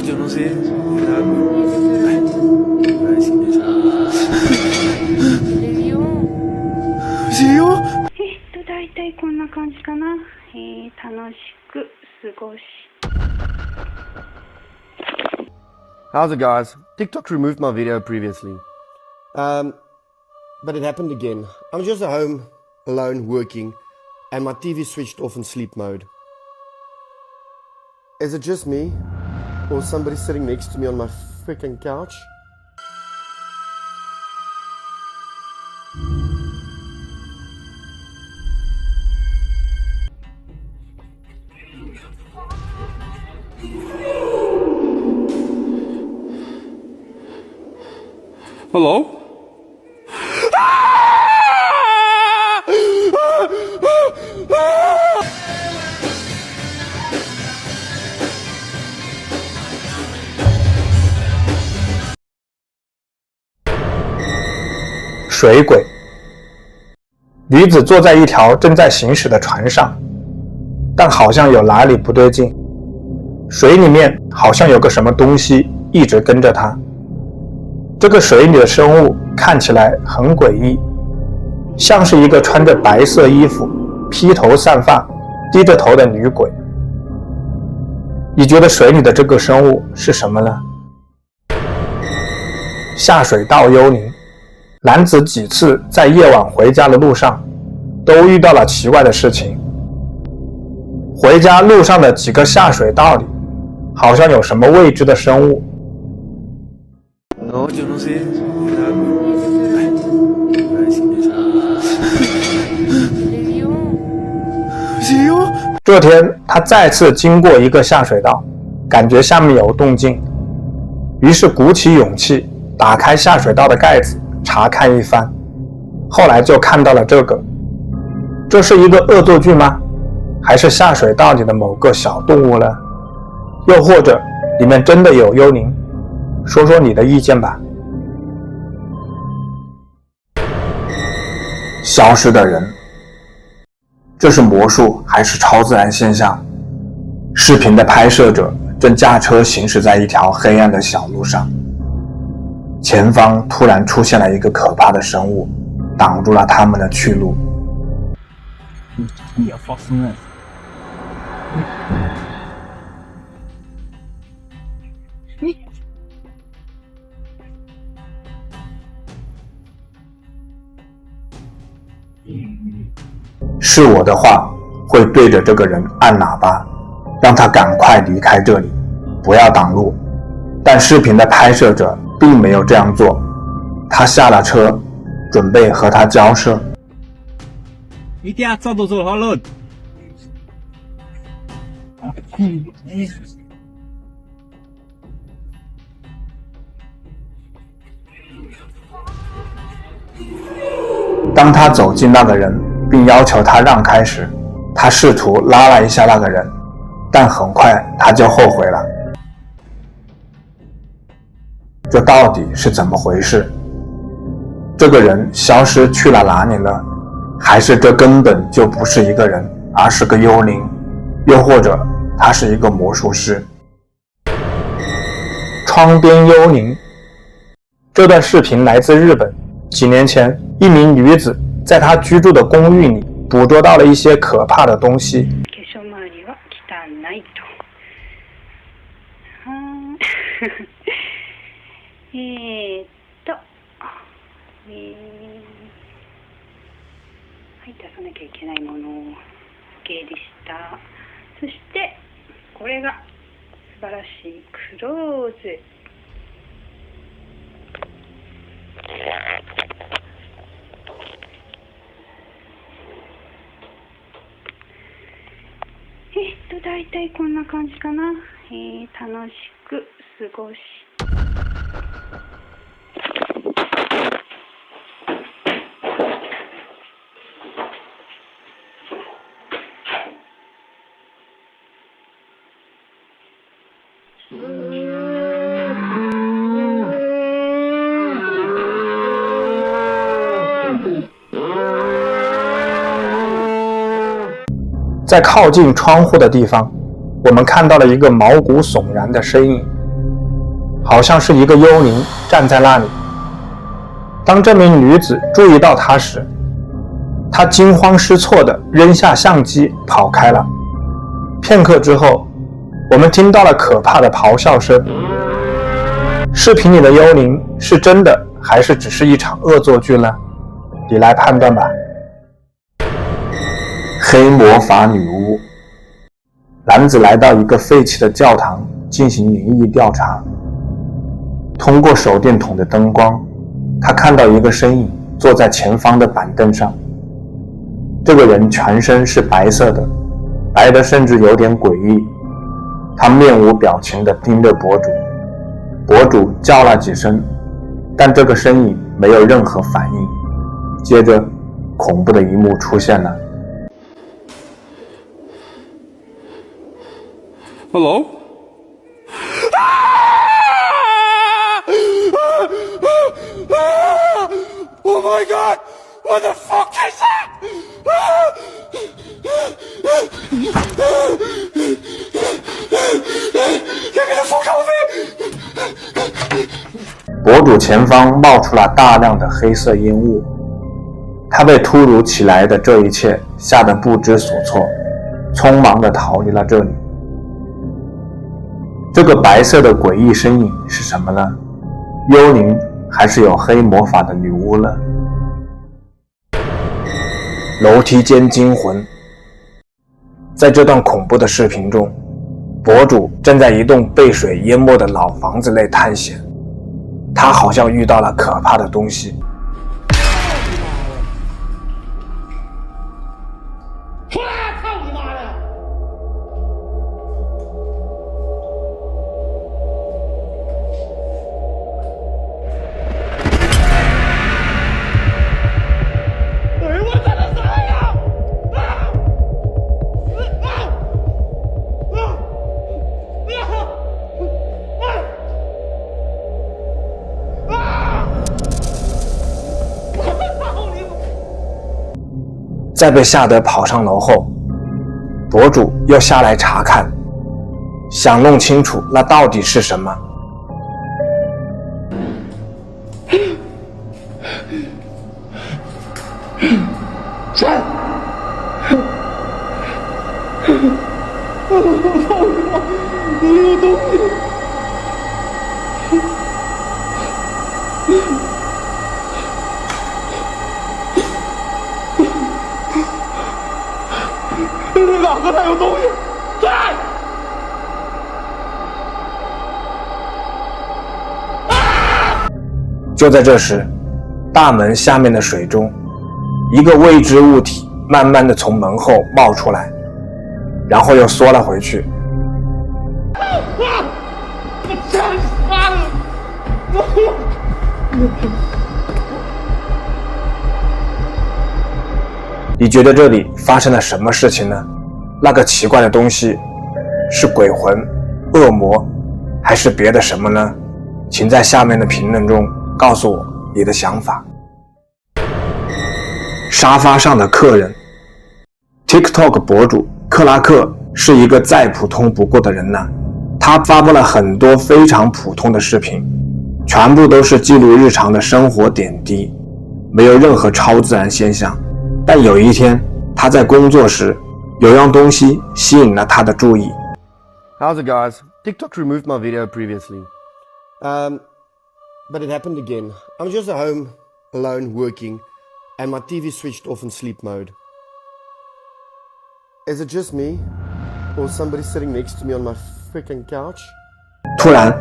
yo no sé. Ay, ¿sí yo? だいたいこんな感じかな。楽しく過ごし。 How's it, guys? TikTok removed my video previously. But it happened again. I'm just at home, alone, working, and my TV switched off in sleep mode. Is it just me? Or somebody sitting next to me on my freaking couch? Hello? 水鬼。女子坐在一条正在行驶的船上，但好像有哪里不对劲，水里面好像有个什么东西一直跟着她。这个水里的生物看起来很诡异，像是一个穿着白色衣服、披头散发、低着头的女鬼。你觉得水里的这个生物是什么呢？下水道幽灵。男子几次在夜晚回家的路上都遇到了奇怪的事情。回家路上的几个下水道里好像有什么未知的生物。No, yo no sé. ¿Sí yo? 这天他再次经过一个下水道，感觉下面有动静，于是鼓起勇气打开下水道的盖子查看一番，后来就看到了这个。这是一个恶作剧吗？还是下水道里的某个小动物呢？又或者里面真的有幽灵？说说你的意见吧。消失的人，这是魔术还是超自然现象？视频的拍摄者正驾车行驶在一条黑暗的小路上，前方突然出现了一个可怕的生物，挡住了他们的去路。你要放松了。是我的话，会对着这个人按喇叭，让他赶快离开这里，不要挡路。但视频的拍摄者并没有这样做，他下了车，准备和他交涉。一定要走到这条路。当他走近那个人，并要求他让开时，他试图拉了一下那个人，但很快他就后悔了。这到底是怎么回事？这个人消失去了哪里了？还是这根本就不是一个人，而是个幽灵？又或者他是一个魔术师？窗边幽灵。这段视频来自日本。几年前，一名女子在她居住的公寓里捕捉到了一些可怕的东西。はい、出さなきゃいけないもの系でした。そしてこれが素晴らしいクローズ。だいたいこんな感じかな。楽しく過ごし。在靠近窗户的地方，我们看到了一个毛骨悚然的身影，好像是一个幽灵站在那里。当这名女子注意到他时，她惊慌失措地扔下相机跑开了。片刻之后，我们听到了可怕的咆哮声。视频里的幽灵是真的还是只是一场恶作剧呢？你来判断吧。黑魔法女巫。男子来到一个废弃的教堂进行灵异调查。通过手电筒的灯光，他看到一个身影坐在前方的板凳上。这个人全身是白色的，白得甚至有点诡异。他面无表情地盯着博主，博主叫了几声，但这个身影没有任何反应。接着，恐怖的一幕出现了。Hello? Oh my god! What the fuck is that? Give me the fuck out of it! 博主前方冒出了大量的黑色烟雾，他被突如其来的这一切吓得不知所措，匆忙地逃离了这里。这个白色的诡异身影是什么呢？幽灵还是有黑魔法的女巫呢？楼梯间惊魂。在这段恐怖的视频中，博主正在一栋被水淹没的老房子内探险，他好像遇到了可怕的东西。出来！操你妈的！哎呦，我操的啥呀！在被吓得跑上楼后，博主又下来查看，想弄清楚那到底是什么。哪个有东西？在！就在这时，大门下面的水中，一个未知物体慢慢地从门后冒出来，然后又缩了回去。我真杀了！你觉得这里发生了什么事情呢？那个奇怪的东西是鬼魂、恶魔，还是别的什么呢？请在下面的评论中告诉我你的想法。沙发上的客人。 TikTok 博主克拉克是一个再普通不过的人呢，他发布了很多非常普通的视频，全部都是记录日常的生活点滴，没有任何超自然现象。但有一天，他在工作时，有样东西吸引了他的注意。 How's it, guys? TikTok removed my video previously. But it happened again. I'm just at home, alone, working, and my TV switched off in sleep mode. Is it just me? Or somebody sitting next to me on my freaking couch? 突然，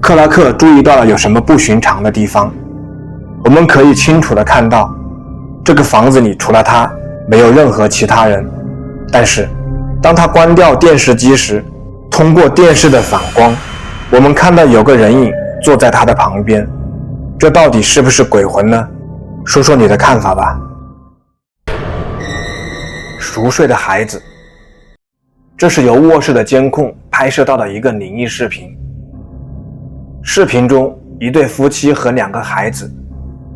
克拉克注意到了有什么不寻常的地方。我们可以清楚地看到，这个房子里除了他，没有任何其他人。但是，当他关掉电视机时，通过电视的反光，我们看到有个人影坐在他的旁边。这到底是不是鬼魂呢？说说你的看法吧。熟睡的孩子。这是由卧室的监控拍摄到的一个灵异视频。视频中，一对夫妻和2个孩子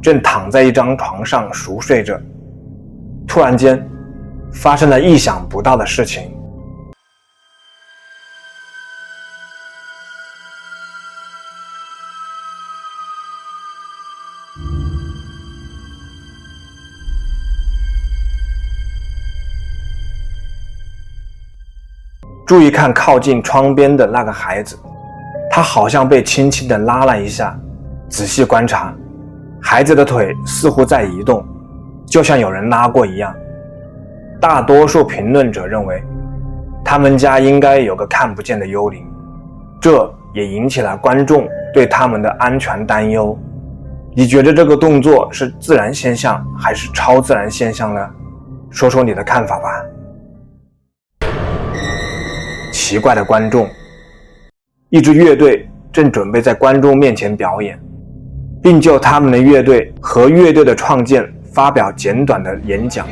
正躺在一张床上熟睡着。突然间，发生了意想不到的事情。注意看靠近窗边的那个孩子，他好像被轻轻地拉了一下。仔细观察，孩子的腿似乎在移动，就像有人拉过一样。大多数评论者认为，他们家应该有个看不见的幽灵，这也引起了观众对他们的安全担忧。你觉得这个动作是自然现象还是超自然现象呢？说说你的看法吧。奇怪的观众，一支乐队正准备在观众面前表演，并就他们的乐队和乐队的创建发表简短的演讲。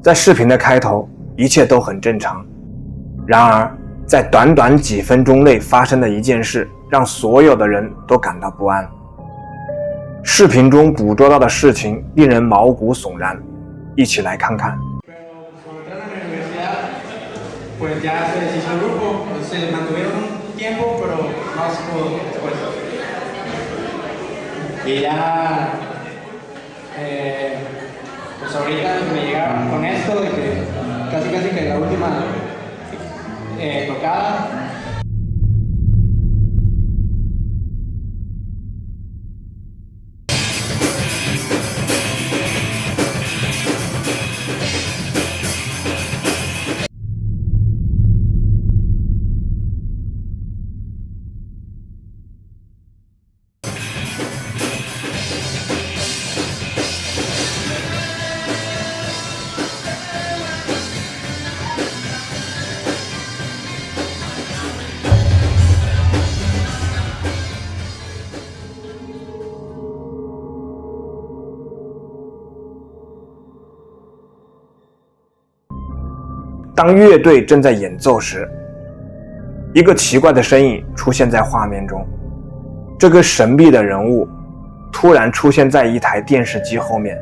在视频的开头，一切都很正常。然而，在短短几分钟内发生的一件事，让所有的人都感到不安。视频中捕捉到的事情令人毛骨悚然，一起来看看。pues ya se deshizo el grupo, se mantuvieron un tiempo, pero no se pudo después. Y ya, pues ahorita me llegaron con esto de que casi que la última tocada. 当乐队正在演奏时，一个奇怪的身影出现在画面中。这个神秘的人物突然出现在一台电视机后面，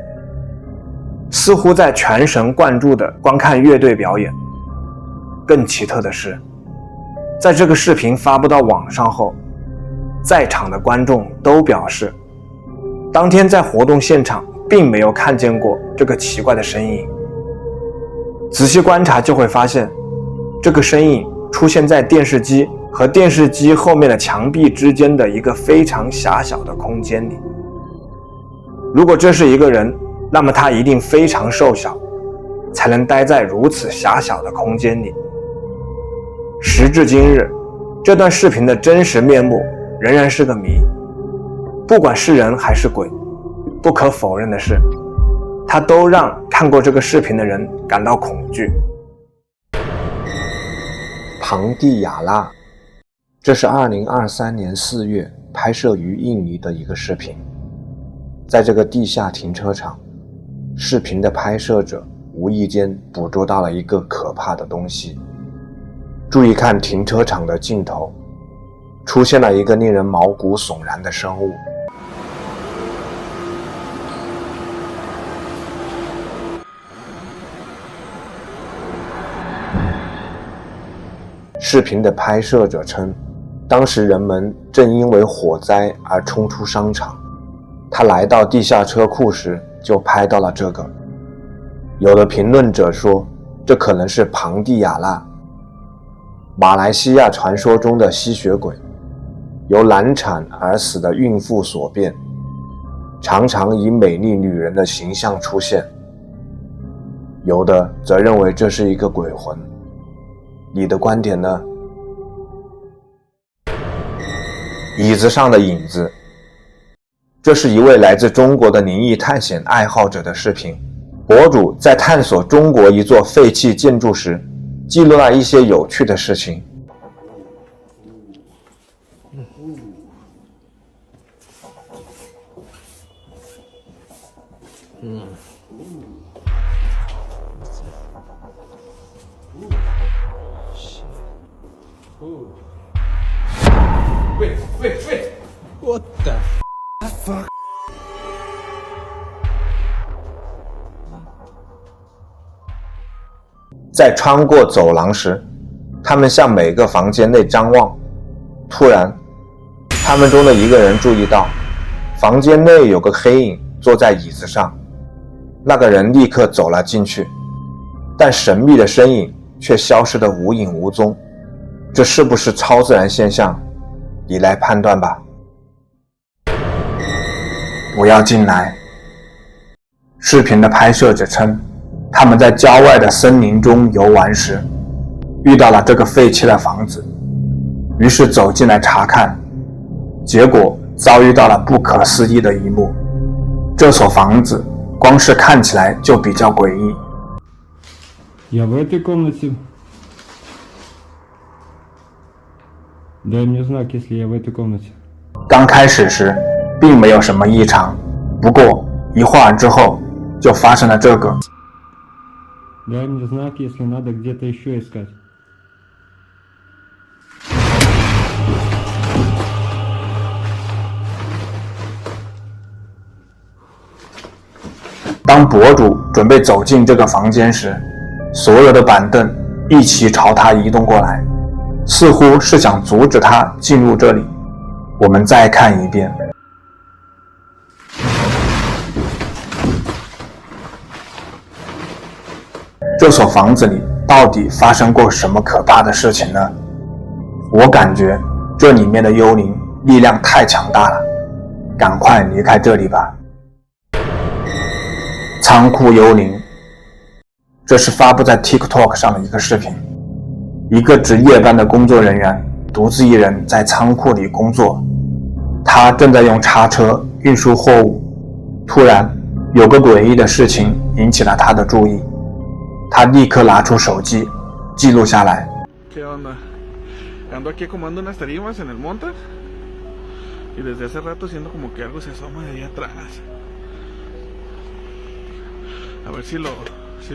似乎在全神贯注地观看乐队表演。更奇特的是，在这个视频发布到网上后，在场的观众都表示，当天在活动现场并没有看见过这个奇怪的身影。仔细观察就会发现，这个身影出现在电视机和电视机后面的墙壁之间的一个非常狭小的空间里。如果这是一个人，那么他一定非常瘦小，才能待在如此狭小的空间里。时至今日，这段视频的真实面目仍然是个谜。不管是人还是鬼，不可否认的是，它都让看过这个视频的人感到恐惧。庞蒂亚纳，这是2023年4月拍摄于印尼的一个视频。在这个地下停车场，视频的拍摄者无意间捕捉到了一个可怕的东西。注意看停车场的尽头，出现了一个令人毛骨悚然的生物。视频的拍摄者称，当时人们正因为火灾而冲出商场，他来到地下车库时就拍到了这个。有的评论者说，这可能是庞蒂亚纳，马来西亚传说中的吸血鬼，由难产而死的孕妇所变，常常以美丽女人的形象出现。有的则认为这是一个鬼魂。你的观点呢？椅子上的影子，这是一位来自中国的灵异探险爱好者的视频。博主在探索中国一座废弃建筑时，记录了一些有趣的事情。What the fuck? 在穿过走廊时，他们向每个房间内张望。突然，他们中的一个人注意到，房间内有个黑影坐在椅子上，那个人立刻走了进去，但神秘的身影却消失得无影无踪。这是不是超自然现象？你来判断吧。不要进来。视频的拍摄者称，他们在郊外的森林中游玩时，遇到了这个废弃的房子，于是走进来查看，结果遭遇到了不可思议的一幕。这所房子光是看起来就比较诡异。Я в этой комнате. Дай мне знак, если я в этой комнате. 刚开始时并没有什么异常，不过一会儿之后就发生了这个。Дай мне знак, если надо где-то еще искать. 当博主准备走进这个房间时，所有的板凳一起朝他移动过来，似乎是想阻止他进入这里。我们再看一遍。这所房子里到底发生过什么可怕的事情呢？我感觉这里面的幽灵力量太强大了，赶快离开这里吧。仓库幽灵，这是发布在 TikTok 上的一个视频。一个值夜班的工作人员独自一人在仓库里工作，他正在用叉车运输货物，突然有个诡异的事情引起了他的注意，他立刻拿出手机记录下来。 ¿Qué onda? Ando aquí acomodando unas tarimas en el monte y desde hace rato siento como que algo se asoma de ahí atrás. A ver si lo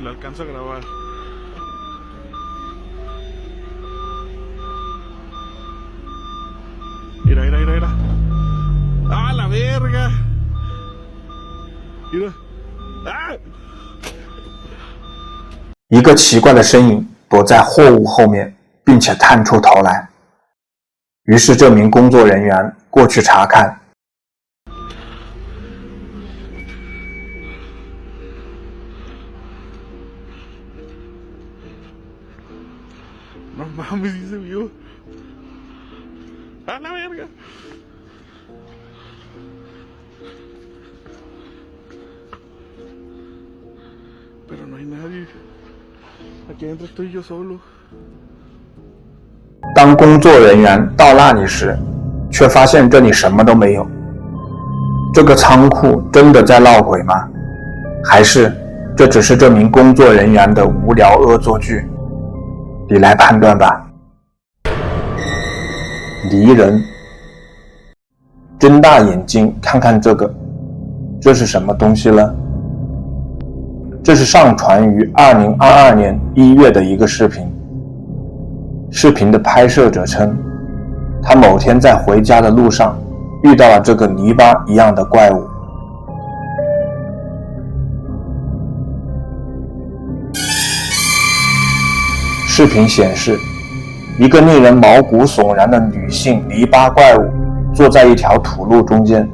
alcanzo a grabar. Mira, mira, mira, mira. ¡Ah, la verga! Mira. ¡Ah! 一个奇怪的身影躲在货物后面，并且探出头来。于是这名工作人员过去查看。No mames, sí se vio. ¡A la verga! Pero no hay nadie. Aquí adentro estoy yo solo. 当工作人员到那里时，却发现这里什么都没有。这个仓库真的在闹鬼吗？还是这只是这名工作人员的无聊恶作剧？你来判断吧。离人，睁大眼睛看看这个，这是什么东西呢？这是上传于2022年1月的一个视频。视频的拍摄者称，他某天在回家的路上遇到了这个泥巴一样的怪物。视频显示，一个令人毛骨悚然的女性泥巴怪物坐在一条土路中间，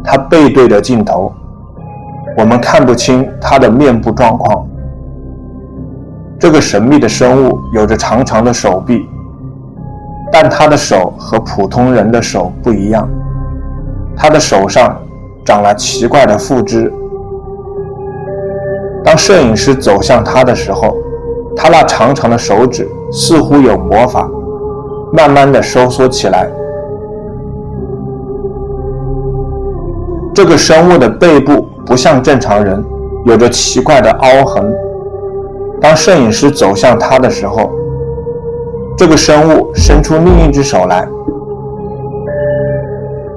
她背对着镜头，我们看不清她的面部状况。这个神秘的生物有着长长的手臂，但她的手和普通人的手不一样，她的手上长了奇怪的附肢。当摄影师走向她的时候，她那长长的手指似乎有魔法，慢慢地收缩起来。这个生物的背部不像正常人，有着奇怪的凹痕。当摄影师走向它的时候，这个生物伸出另一只手来，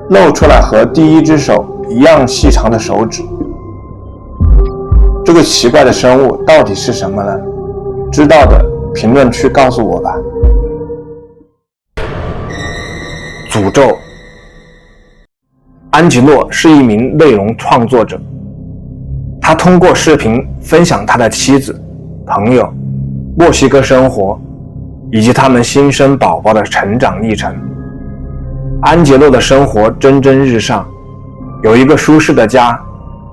露出了和第一只手一样细长的手指。这个奇怪的生物到底是什么呢？知道的评论区告诉我吧。诅咒。安吉诺是一名内容创作者，他通过视频分享他的妻子、朋友、墨西哥生活以及他们新生宝宝的成长历程。安杰洛的生活蒸蒸日上，有一个舒适的家，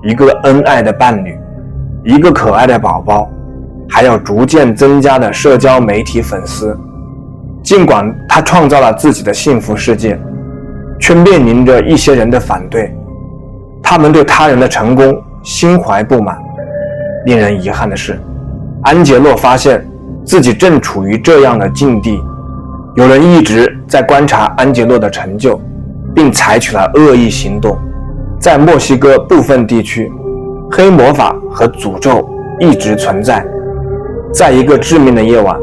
一个恩爱的伴侣。一个可爱的宝宝，还有逐渐增加的社交媒体粉丝。尽管他创造了自己的幸福世界，却面临着一些人的反对，他们对他人的成功心怀不满。令人遗憾的是，安杰洛发现自己正处于这样的境地，有人一直在观察安杰洛的成就，并采取了恶意行动。在墨西哥部分地区，黑魔法和诅咒一直存在。在一个致命的夜晚，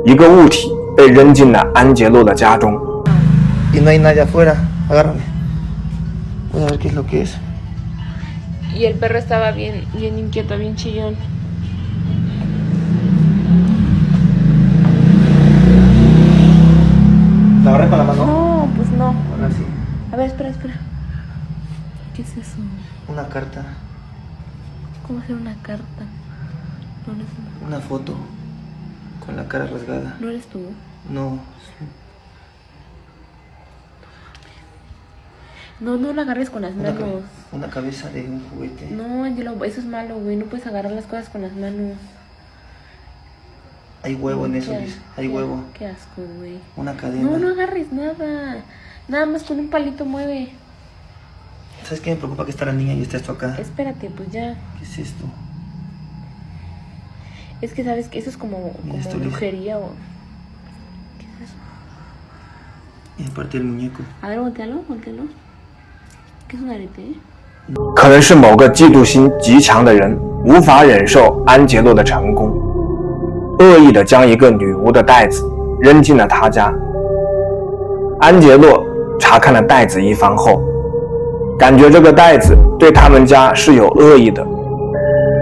一个物体被扔进了安杰洛的家中。Y no hay nadie afuera, agárrame. Voy a ver qué es lo que es. Y el perro estaba bien inquieto, bien chillón. ¿La agarré con la mano? No, pues no. Ahora sí. A ver, espera. ¿Qué es eso? Una carta. ¿Cómo hacer una carta? No eres tú. Una foto. Con la cara rasgada. ¿No eres tú? No. No la agarres con las manos. Una cabeza de un juguete. No, Angelo, eso es malo, güey. No puedes agarrar las cosas con las manos. Hay huevo en eso, Liz. Hay huevo. Qué asco, güey. Una cadena. No agarres nada. Nada más con un palito mueve. ¿Sabes qué me preocupa? Que está la niña y está esto acá. Espérate, pues ya. ¿Qué es esto? Es que sabes que eso es como esto, Liz. brujería o... ¿Qué es eso? Y aparte el muñeco. A ver, voltealo. ¿Qué es un arete? 可能是某个嫉妒心极强的人无法忍受安杰洛的成功，恶意地将一个女巫的袋子扔进了他家。安杰洛查看了袋子一番后，感觉这个袋子对他们家是有恶意的，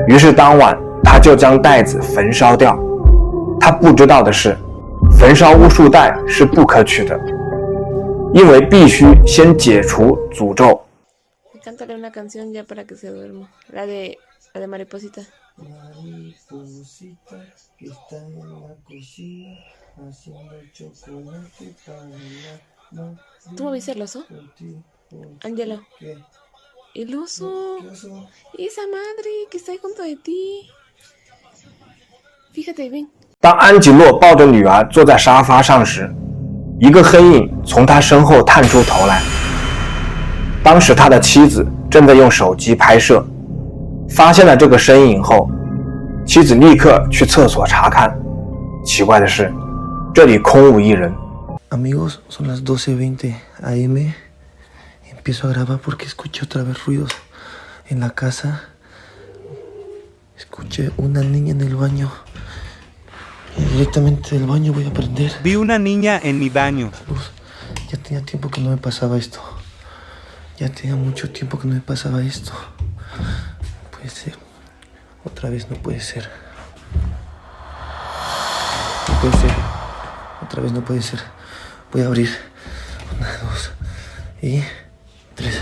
于是当晚他就将袋子焚烧掉。他不知道的是，焚烧巫术袋是不可取的，因为必须先解除诅咒。Cántale una canción ya para que se duerma. La de Mariposita. Mariposita que está en la cocina haciendo chocolate para la... ¿Tú me viste el oso? Ángelo. ¿Qué? El oso. ¿Qué oso? Esa madre que está ahí junto de ti. Fíjate bien. 当安吉洛抱着女儿坐在沙发上时，一个黑影从他身后探出头来。当时他的妻子正在用手机拍摄，发现了这个身影后，妻子立刻去厕所查看。奇怪的是，这里空无一人。Amigos, son las 12:20 AM. Empiezo a grabar porque escuché otra vez ruidos en la casa. Escuché una niña en el baño. Y directamente del baño voy a prender. Vi una niña en mi baño. Luz. Ya tenía tiempo que no me pasaba esto. Ya tenía mucho tiempo que no me pasaba esto. No puede ser. Otra vez no puede ser. No puede ser. Otra vez no puede ser. Voy a abrir. 1, 2 y 3.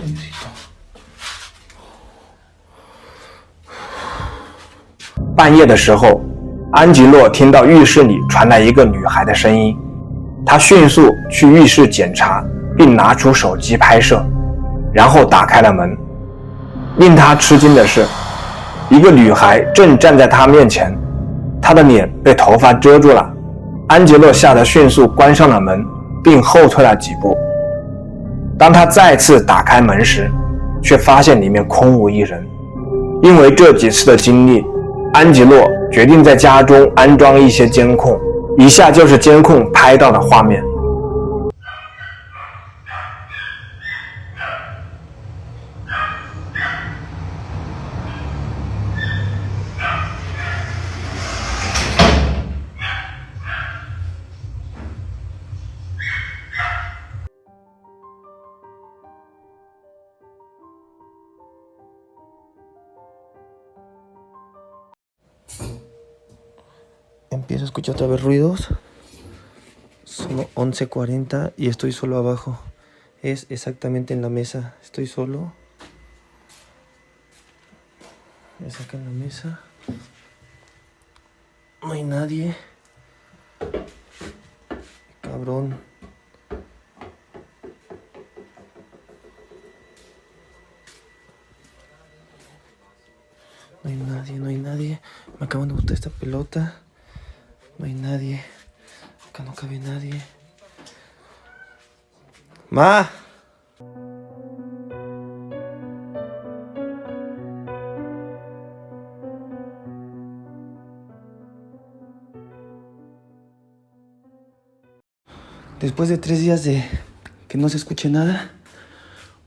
Necesito. 半夜的时候，安吉洛听到浴室里传来一个女孩的声音，他迅速去浴室检查，并拿出手机拍摄，然后打开了门。令他吃惊的是，一个女孩正站在他面前，她的脸被头发遮住了。安吉洛吓得迅速关上了门，并后退了几步。当他再次打开门时，却发现里面空无一人。因为这几次的经历，安吉洛决定在家中安装一些监控，以下就是监控拍到的画面。Empiezo a escuchar otra vez ruidos. Son 11:40 y estoy solo abajo. Es exactamente en la mesa. Estoy solo. Es acá en la mesa. No hay nadie. Cabrón. acaban de botar esta pelota. No hay nadie. Acá no cabe nadie. ¡Ma! Después de 3 días de que no se escuche nada,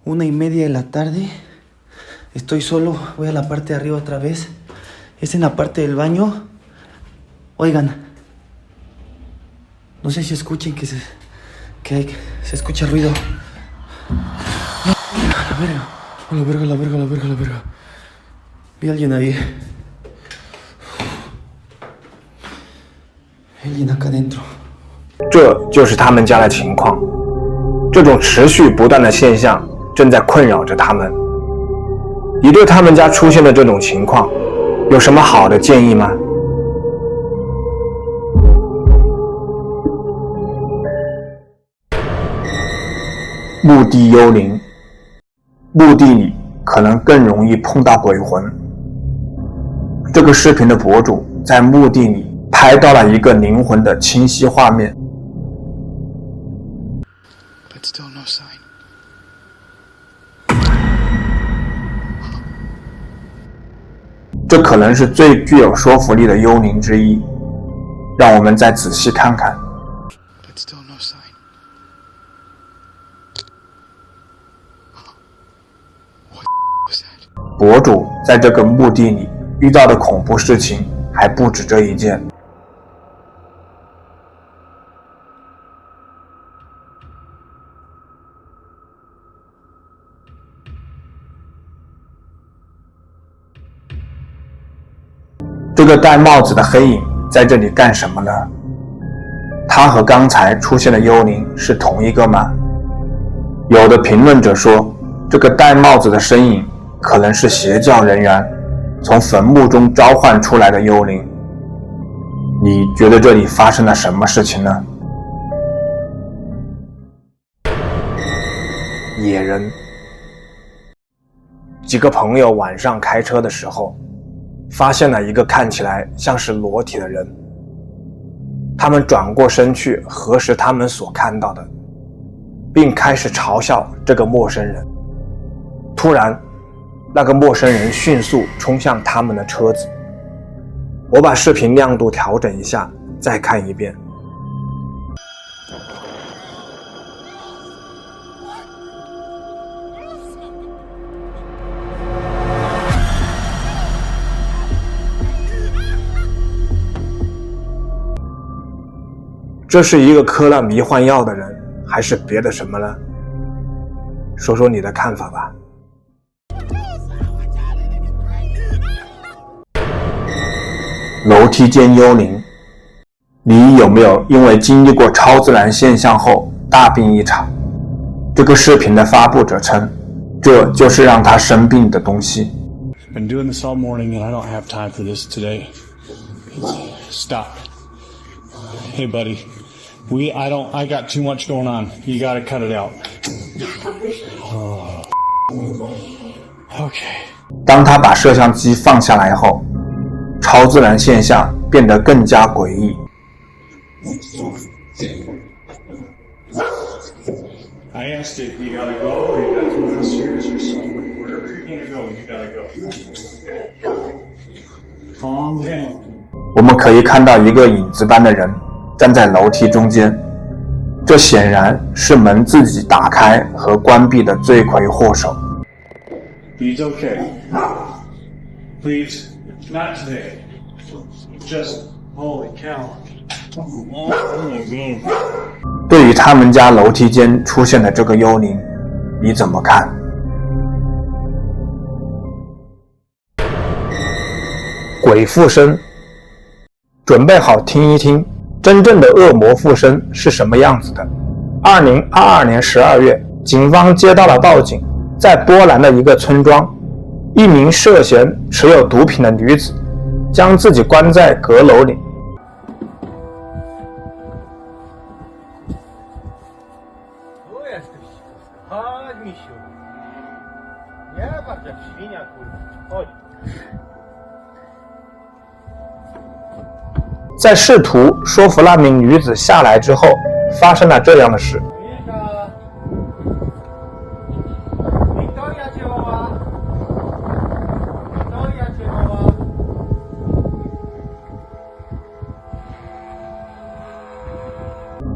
1:30 de la tarde, estoy solo, voy a la parte de arriba otra vez. Es en la parte del baño. Oigan, no sé si escuchen que se escucha ruido. No, a la verga. Vi a alguien ahí. Alguien acá adentro. 这就是他们家的情况，这种持续不断的现象正在困扰着他们。你对他们家出现的这种情况有什么好的建议吗？墓地幽灵，墓地里可能更容易碰到鬼魂。这个视频的博主在墓地里拍到了一个灵魂的清晰画面。But still no sign. 这可能是最具有说服力的幽灵之一，让我们再仔细看看。But still no sign. 博主在这个墓地里遇到的恐怖事情还不止这一件。这个戴帽子的黑影在这里干什么呢？他和刚才出现的幽灵是同一个吗？有的评论者说，这个戴帽子的身影可能是邪教人员从坟墓中召唤出来的幽灵。你觉得这里发生了什么事情呢？野人。几个朋友晚上开车的时候，发现了一个看起来像是裸体的人。他们转过身去核实他们所看到的，并开始嘲笑这个陌生人。突然，那个陌生人迅速冲向他们的车子。我把视频亮度调整一下，再看一遍。这是一个嗑了迷幻药的人，还是别的什么呢？说说你的看法吧。楼梯间幽灵，你有没有因为经历过超自然现象后大病一场？这个视频的发布者称，这就是让他生病的东西。Been doing this all morning and I don't have time for this today. Stop. Hey buddy, I got too much going on. You gotta cut it out. Oh. Okay. 当他把摄像机放下来后，超自然现象变得更加诡异。I asked it, you gotta go, or you gotta come downstairs or something. Wherever you're gonna go, you gotta go. Calm down. 我们可以看到一个影子般的人站在楼梯中间，这显然是门自己打开和关闭的罪魁祸首。He's okay. Please, not today. Just, holy cow. Oh my God. 对于他们家楼梯间出现的这个幽灵，你怎么看？鬼附身，准备好听一听真正的恶魔附身是什么样子的。2022年12月，警方接到了报警，在波兰的一个村庄，一名涉嫌持有毒品的女子将自己关在阁楼里。在试图说服那名女子下来之后，发生了这样的事。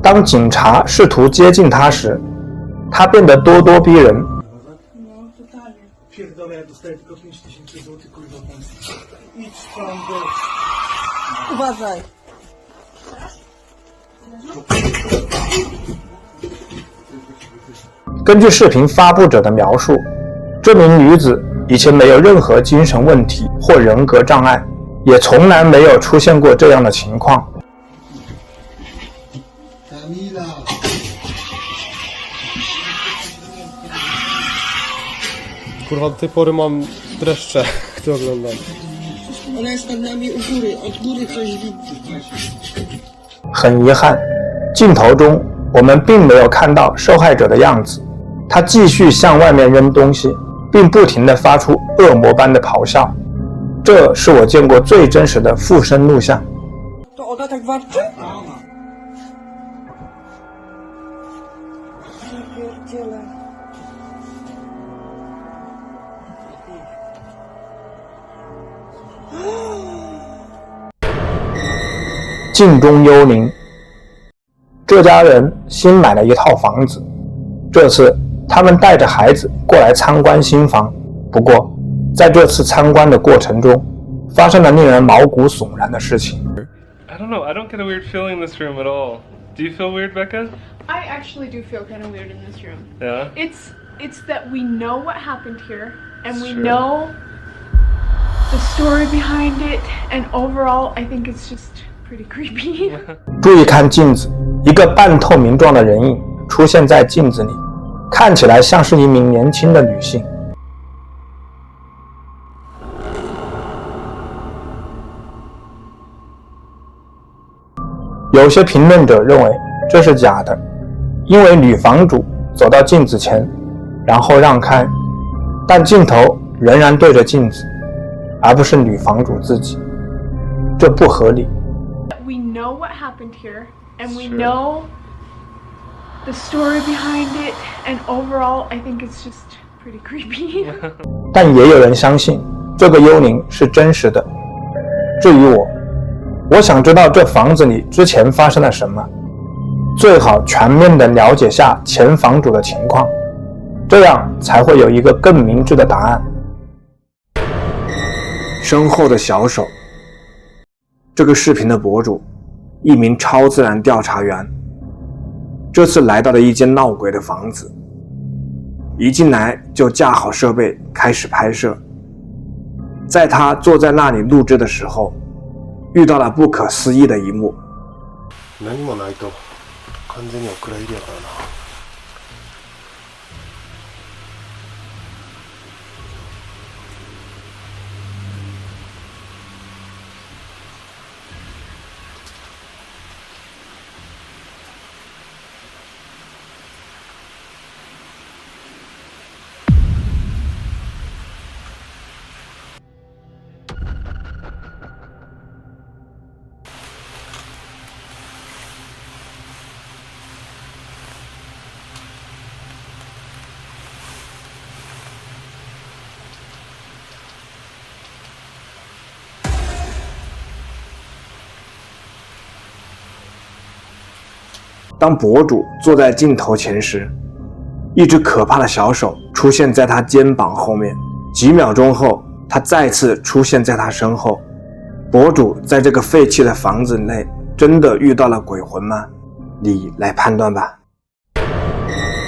当警察试图接近他时，他变得咄咄逼人。根据视频发布者的描述，这名女子以前没有任何精神问题或人格障碍，也从来没有出现过这样的情况。Kurwa, do tej pory mam dreszcze, gdy oglądam. Ona jest nad nami u góry, od góry coś widzi. 很遗憾，镜头中我们并没有看到受害者的样子，他继续向外面扔东西，并不停地发出恶魔般的咆哮。这是我见过最真实的附身录像。To ona tak warczy? Pierdziele. 镜中幽灵。这家人新买了一套房子，这次他们带着孩子过来参观新房。不过，在这次参观的过程中，发生了令人毛骨悚然的事情。I don't know. I don't get a weird feeling in this room at all. Do you feel weird, Becca? I actually do feel kind of weird in this room. Yeah? It's that we know what happened here, and we know the story behind it, and overall, I think it's just pretty creepy. 注意看镜子，一个半透明状的人影出现在镜子里，看起来像是一名年轻的女性。有些评论者认为这是假的，因为女房主走到镜子前，然后让开，但镜头仍然对着镜子，而不是女房主自己，这不合理。We know what happened here, and we know the story behind it, and overall, I think it's just pretty creepy. 但也有人相信这个幽灵是真实的。至于我想知道这房子里之前发生了什么，最好全面地了解下前房主的情况，这样才会有一个更明智的答案。身后的小手。这个视频的博主，一名超自然调查员，这次来到了一间闹鬼的房子，一进来就架好设备开始拍摄。在他坐在那里录制的时候，遇到了不可思议的一幕。何もないと完全にお蔵入りやからな。当博主坐在镜头前时，一只可怕的小手出现在他肩膀后面，几秒钟后，他再次出现在他身后。博主在这个废弃的房子内真的遇到了鬼魂吗？你来判断吧。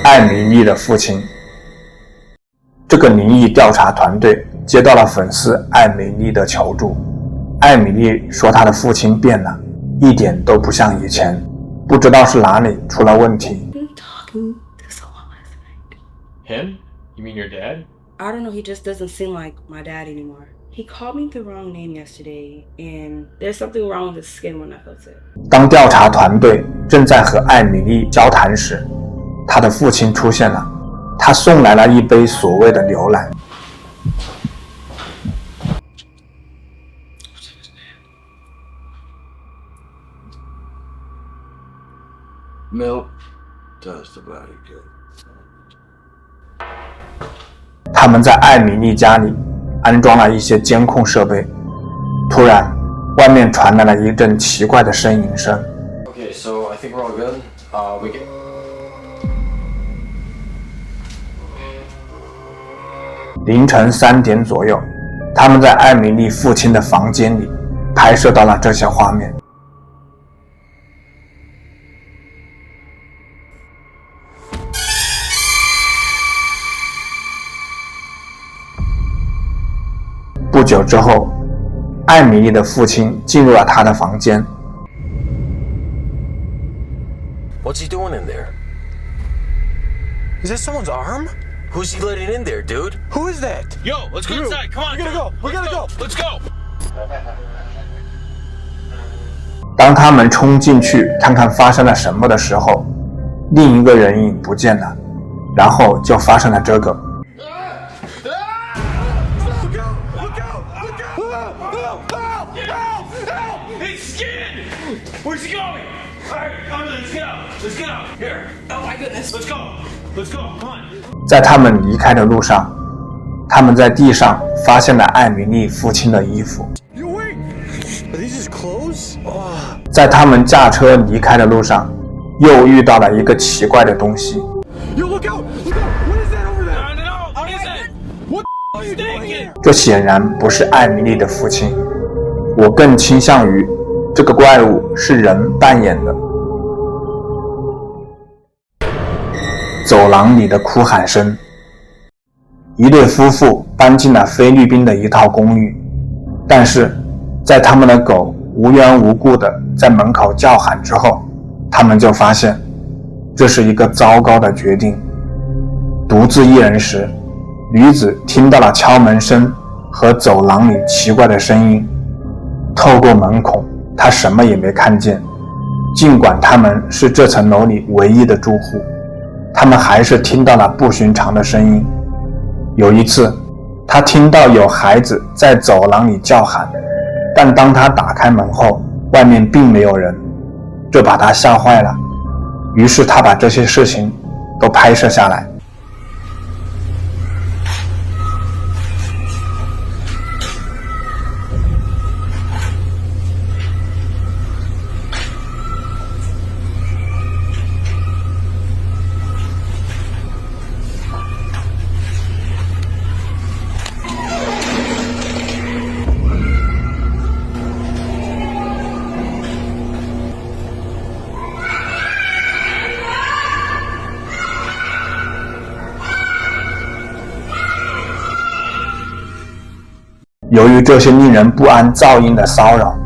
艾米丽的父亲。这个灵异调查团队接到了粉丝艾米丽的求助。艾米丽说她的父亲变了，一点都不像以前，不知道是哪里出了问题。Him? You mean your dad? I don't know, he just doesn't seem like my dad anymore. He called me the wrong name yesterday, and there's something wrong with his skin when I felt it. 当调查团队正在和艾米丽交谈时，她的父亲出现了，他送来了一杯所谓的牛奶。Milk does the body good. 他们在艾米丽家里安装了一些监控设备，突然，外面传来了一阵奇怪的呻吟声。Okay, so I think we're all good. We can. 凌晨3点左右，他们在艾米丽父亲的房间里拍摄到了这些画面。不久之后，艾米丽的父亲进入了她的房间。What's he doing in there? Is that someone's arm? Who's he letting in there, dude? Who is that? Yo, let's go inside. Come on. We gotta go. We gotta go. Let's go. 当他们冲进去看看发生了什么的时候，另一个人影不见了，然后就发生了这个。He's skinned! Where's he going? Alright, let's get out. Let's get out. Here. Oh my goodness. Let's go. Let's go. Come on. 在他们离开的路上，他们在地上发现了艾米丽父亲的衣服。Are these his clothes? 在他们驾车离开的路上，又遇到了一个奇怪的东西。Yo, look out! Look out! What is that over there? No. What is it? What the are you doing here? 这显然不是艾米丽的父亲，我更倾向于这个怪物是人扮演的。走廊里的哭喊声。一对夫妇搬进了菲律宾的一套公寓，但是在他们的狗无缘无故的在门口叫喊之后，他们就发现这是一个糟糕的决定。独自一人时，女子听到了敲门声和走廊里奇怪的声音。透过门孔，她什么也没看见。尽管他们是这层楼里唯一的住户，他们还是听到了不寻常的声音。有一次，他听到有孩子在走廊里叫喊，但当他打开门后，外面并没有人，这把他吓坏了。于是他把这些事情都拍摄下来。由于这些令人不安噪音的骚扰，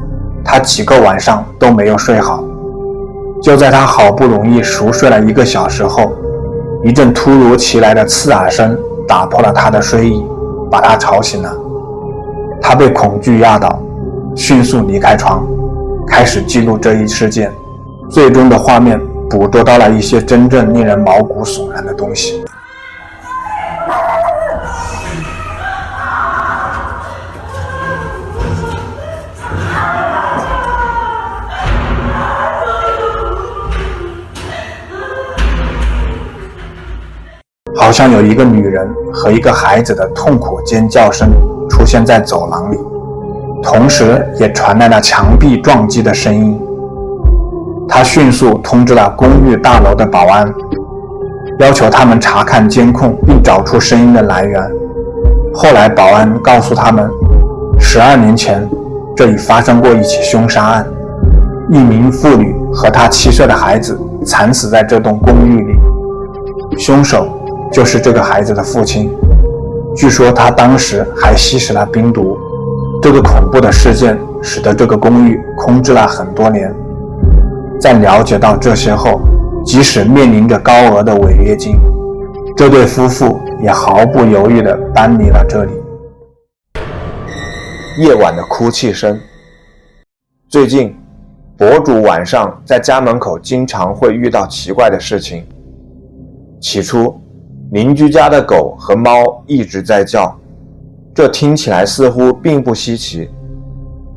他几个晚上都没有睡好。就在他好不容易熟睡了1个小时后，一阵突如其来的刺耳声打破了他的睡意，把他吵醒了。他被恐惧压倒，迅速离开床，开始记录这一事件。最终的画面捕捉到了一些真正令人毛骨悚然的东西。好像有一个女人和一个孩子的痛苦尖叫声出现在走廊里，同时也传来了墙壁撞击的声音。他迅速通知了公寓大楼的保安，要求他们查看监控并找出声音的来源。后来保安告诉他们，12年前这里发生过一起凶杀案，一名妇女和她7岁的孩子惨死在这栋公寓里，凶手就是这个孩子的父亲。据说他当时还吸食了冰毒。这个恐怖的事件使得这个公寓空置了很多年。在了解到这些后，即使面临着高额的违约金，这对夫妇也毫不犹豫地搬离了这里。夜晚的哭泣声。最近，博主晚上在家门口经常会遇到奇怪的事情。起初，邻居家的狗和猫一直在叫，这听起来似乎并不稀奇。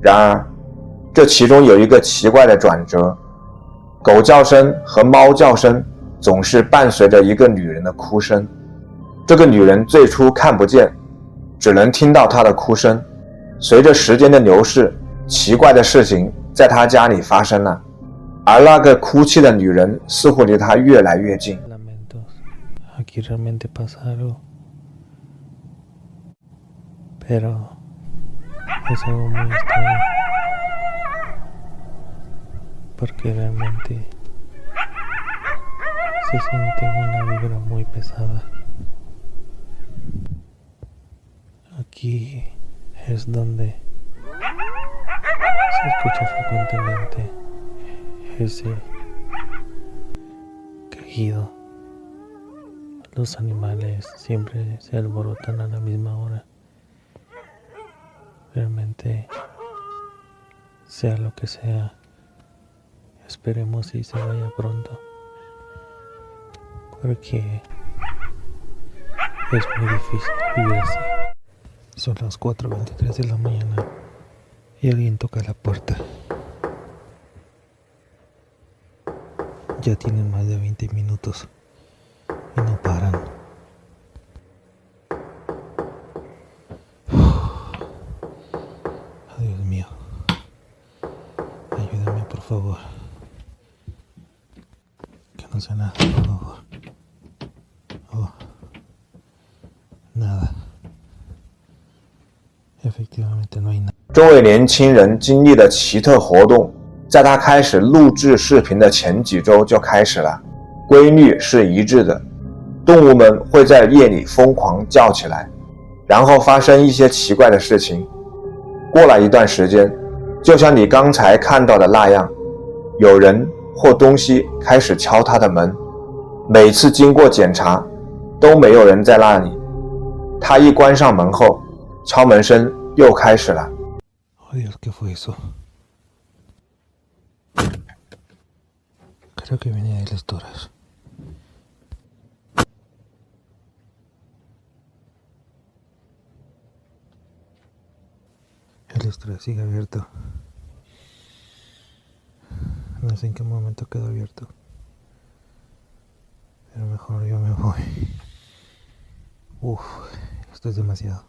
然而，这其中有一个奇怪的转折。狗叫声和猫叫声总是伴随着一个女人的哭声。这个女人最初看不见，只能听到她的哭声。随着时间的流逝，奇怪的事情在她家里发生了，而那个哭泣的女人似乎离她越来越近。Aquí realmente pasa algo, pero es algo muy extraño, porque realmente se siente una vibra muy pesada. Aquí es donde se escucha frecuentemente ese quejido. Los animales siempre se alborotan a la misma hora. Realmente, sea lo que sea, esperemos y se vaya pronto, porque es muy difícil vivir así. Son las 4:23 de la mañana y alguien toca la puerta. Ya tienen más de 20 minutos y no paran. Oh, Dios mío, ayúdame por favor, que no sea nada, por favor. Oh, nada. Efectivamente no hay nada. 这位年轻人经历的奇特活动，在他开始录制视频的前几周就开始了，规律是一致的。动物们会在夜里疯狂叫起来，然后发生一些奇怪的事情。过了一段时间，就像你刚才看到的那样，有人或东西开始敲他的门。每次经过检查，都没有人在那里。他一关上门后，敲门声又开始了。Oh Dios, ¿qué fue eso? Creo que viene de las toras. El estudio sigue abierto. No sé en qué momento quedó abierto, pero mejor yo me voy. Uf, esto es demasiado.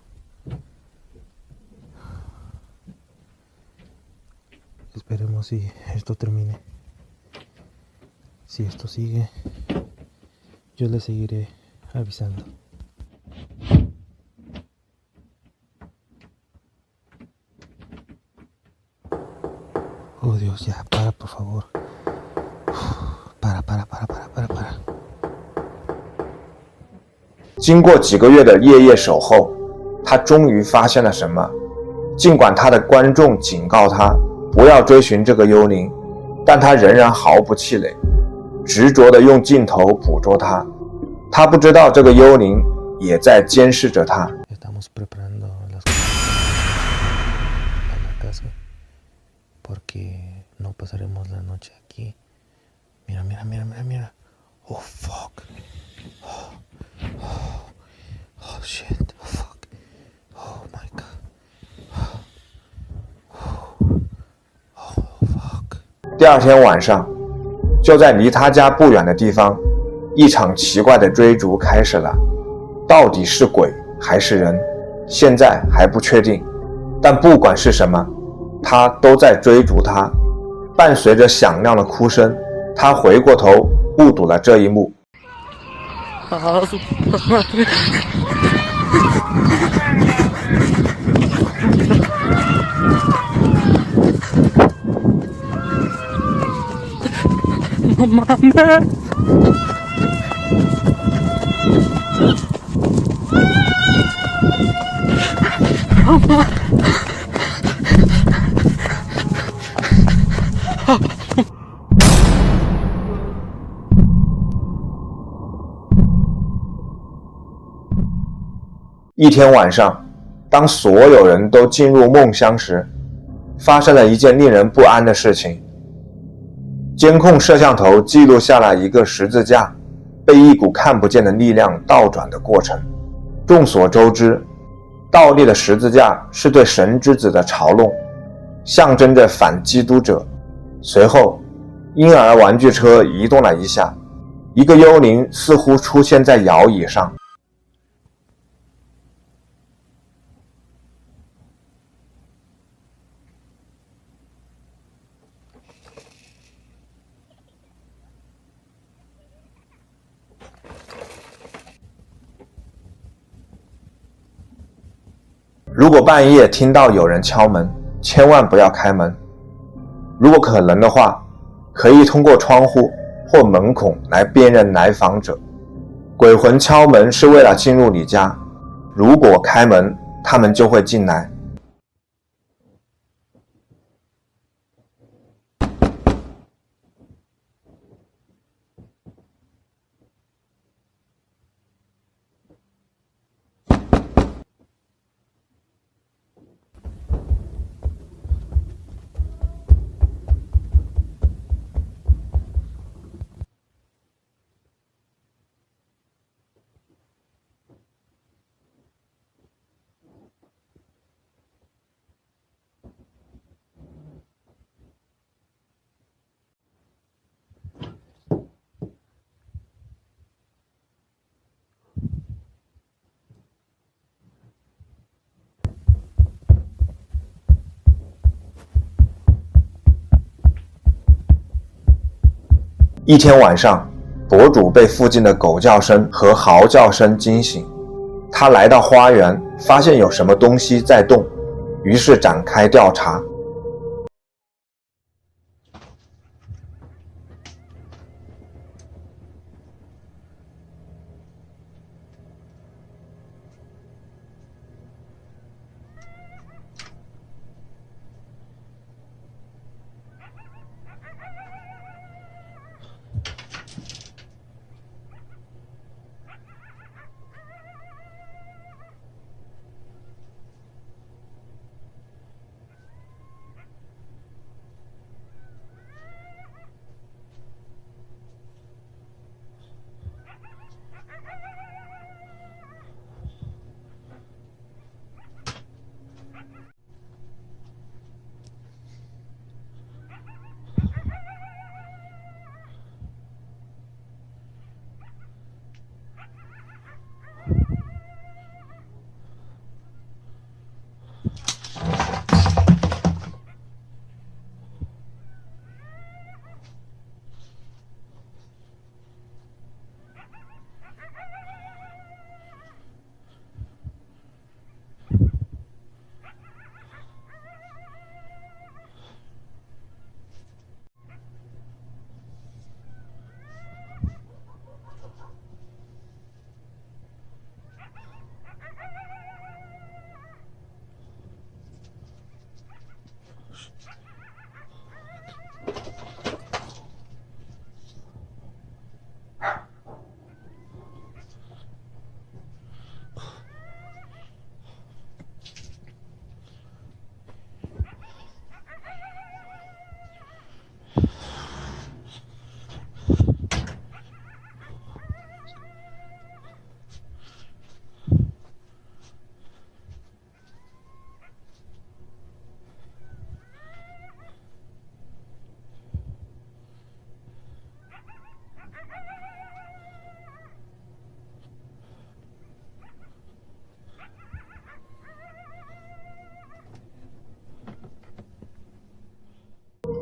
Esperemos si esto termine. Si esto sigue, yo les seguiré avisando. Oh Dios, ya, para por favor. Para. 经过几个月的夜夜守候，他终于发现了什么。尽管他的观众警告他不要追寻这个幽灵，但他仍然毫不气馁，执着地用镜头捕捉它。他不知道这个幽灵也在监视着他。Estamos preparando las cosas para la casa porque no pasaremos la noche aquí. Mira. Oh fuck. Oh shit. Oh fuck. Oh my god. Oh fuck. 第二天晚上，就在离他家不远的地方，一场奇怪的追逐开始了。到底是鬼还是人，现在还不确定。但不管是什么，他都在追逐他。伴随着响亮的哭声，他回过头目睹了这一幕。No mames.一天晚上，当所有人都进入梦乡时，发生了一件令人不安的事情。监控摄像头记录下了一个十字架被一股看不见的力量倒转的过程。众所周知，倒立的十字架是对神之子的嘲弄，象征着反基督者。随后，婴儿玩具车移动了一下，一个幽灵似乎出现在摇椅上。如果半夜听到有人敲门，千万不要开门。如果可能的话，可以通过窗户或门孔来辨认来访者。鬼魂敲门是为了进入你家，如果开门，他们就会进来。一天晚上，博主被附近的狗叫声和嚎叫声惊醒。他来到花园，发现有什么东西在动，于是展开调查。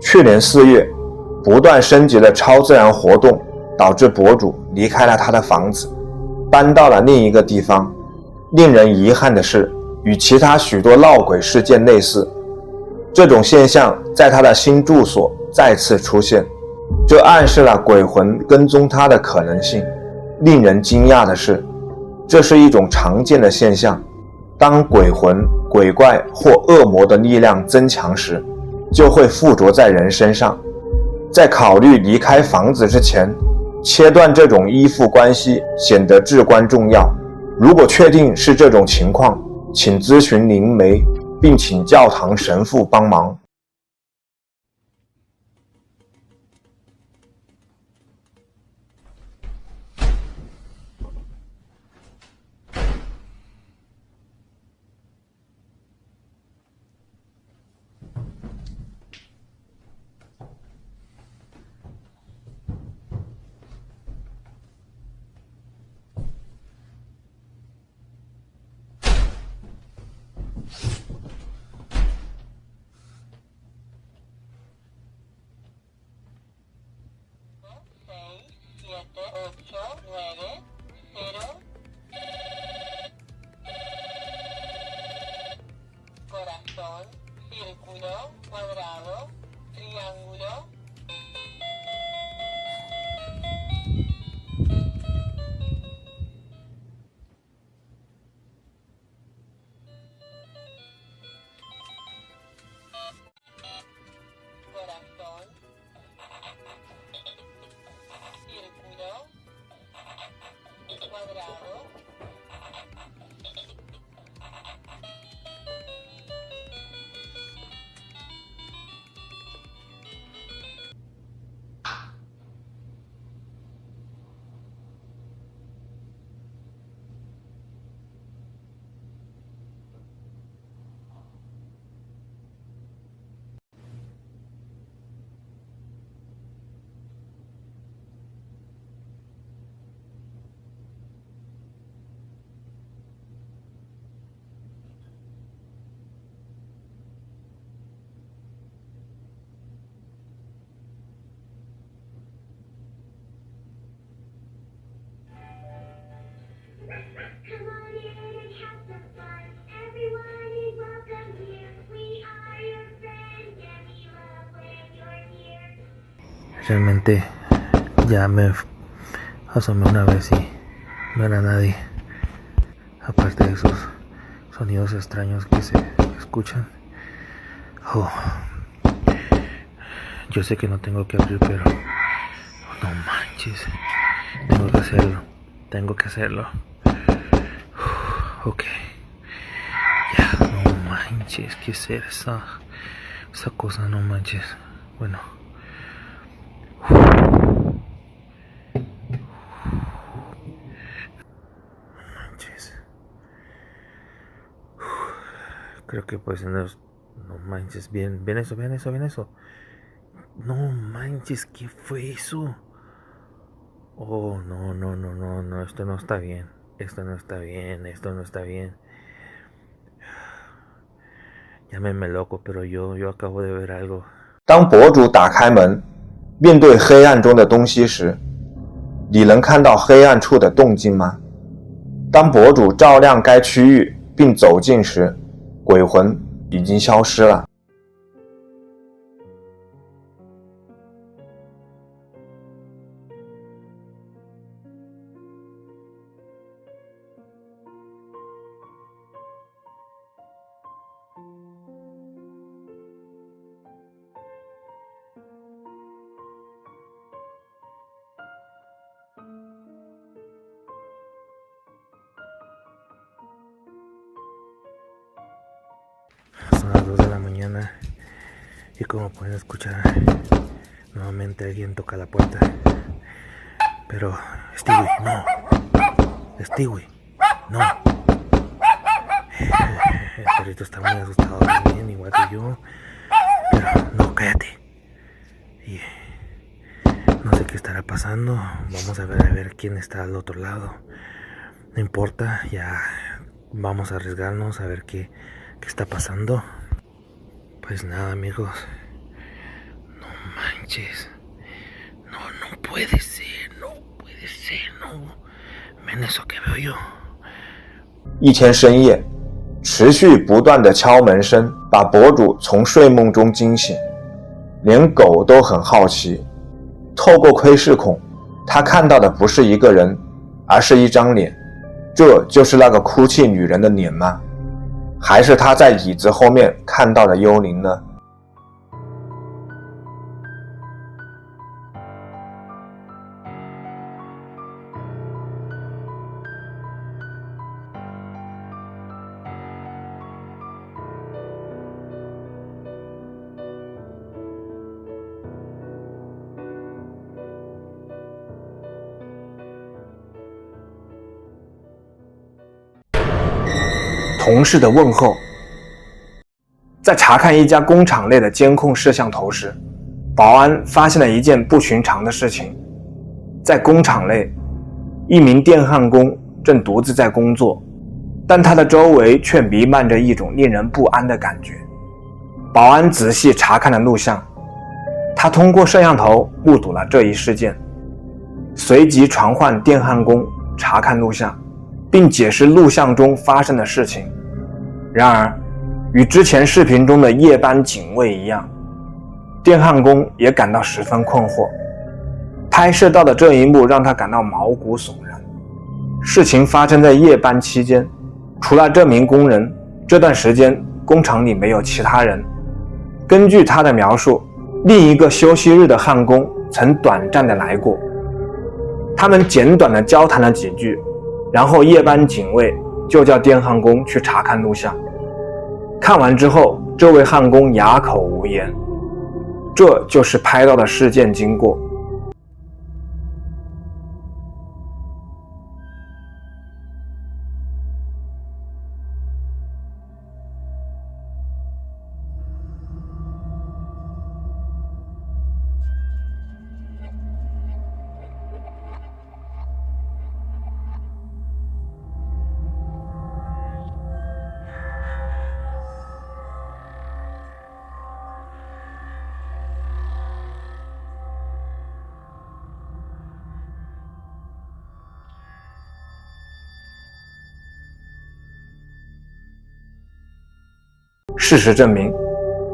去年4月，不断升级的超自然活动导致博主离开了他的房子，搬到了另一个地方。令人遗憾的是，与其他许多闹鬼事件类似，这种现象在他的新住所再次出现，这暗示了鬼魂跟踪他的可能性。令人惊讶的是，这是一种常见的现象。当鬼魂、鬼怪或恶魔的力量增强时，就会附着在人身上。在考虑离开房子之前，切断这种依附关系显得至关重要。如果确定是这种情况，请咨询灵媒，并请教堂神父帮忙。Corazón, círculo, cuadrado, triángulo. Corazón, círculo, cuadrado. Come on in and have some fun. Everyone is welcome here. We are your friends and we love when you're here. Realmente ya me asomé una vez y no era nadie. Aparte de esos sonidos extraños que se escuchan. Oh. Yo sé que no tengo que abrir, pero no manches. Tengo que hacerlo. Tengo que hacerlo. Ok. Ya, no manches. ¿Qué es esa cosa? No manches. Bueno. Manches. Creo que pues no manches. Bien eso. No manches, ¿qué fue eso? Oh, no, esto no está bien. Esto no está bien. Llámeme loco, pero yo acabo de ver algo. 当博主打开门，面对黑暗中的东西时，你能看到黑暗处的动静吗？当博主照亮该区域并走近时，鬼魂已经消失了。Son las 2 de la mañana y como pueden escuchar, nuevamente alguien toca la puerta. Pero, Stewie, no. Stewie, no. El perrito está muy asustado también, igual que yo. Pero, no, cállate. Y no sé qué estará pasando. Vamos a ver quién está al otro lado. No importa, ya vamos a arriesgarnos a ver qué está pasando. Pues nada, amigos. No manches. No puede ser. No. Ven eso que veo yo. 一天深夜，持续不断的敲门声把博主从睡梦中惊醒，连狗都很好奇。透过窥视孔，他看到的不是一个人，而是一张脸。这就是那个哭泣女人的脸吗？还是他在椅子后面看到的幽灵呢？同事的问候。在查看一家工厂内的监控摄像头时，保安发现了一件不寻常的事情。在工厂内，一名电焊工正独自在工作，但他的周围却弥漫着一种令人不安的感觉。保安仔细查看了录像，他通过摄像头目睹了这一事件。随即传唤电焊工查看录像，并解释录像中发生的事情。然而，与之前视频中的夜班警卫一样，电焊工也感到十分困惑。拍摄到的这一幕让他感到毛骨悚然。事情发生在夜班期间，除了这名工人，这段时间工厂里没有其他人。根据他的描述，另一个休息日的焊工曾短暂的来过，他们简短的交谈了几句，然后夜班警卫就叫电焊工去查看录像。看完之后，这位焊工哑口无言。这就是拍到的事件经过。事实证明，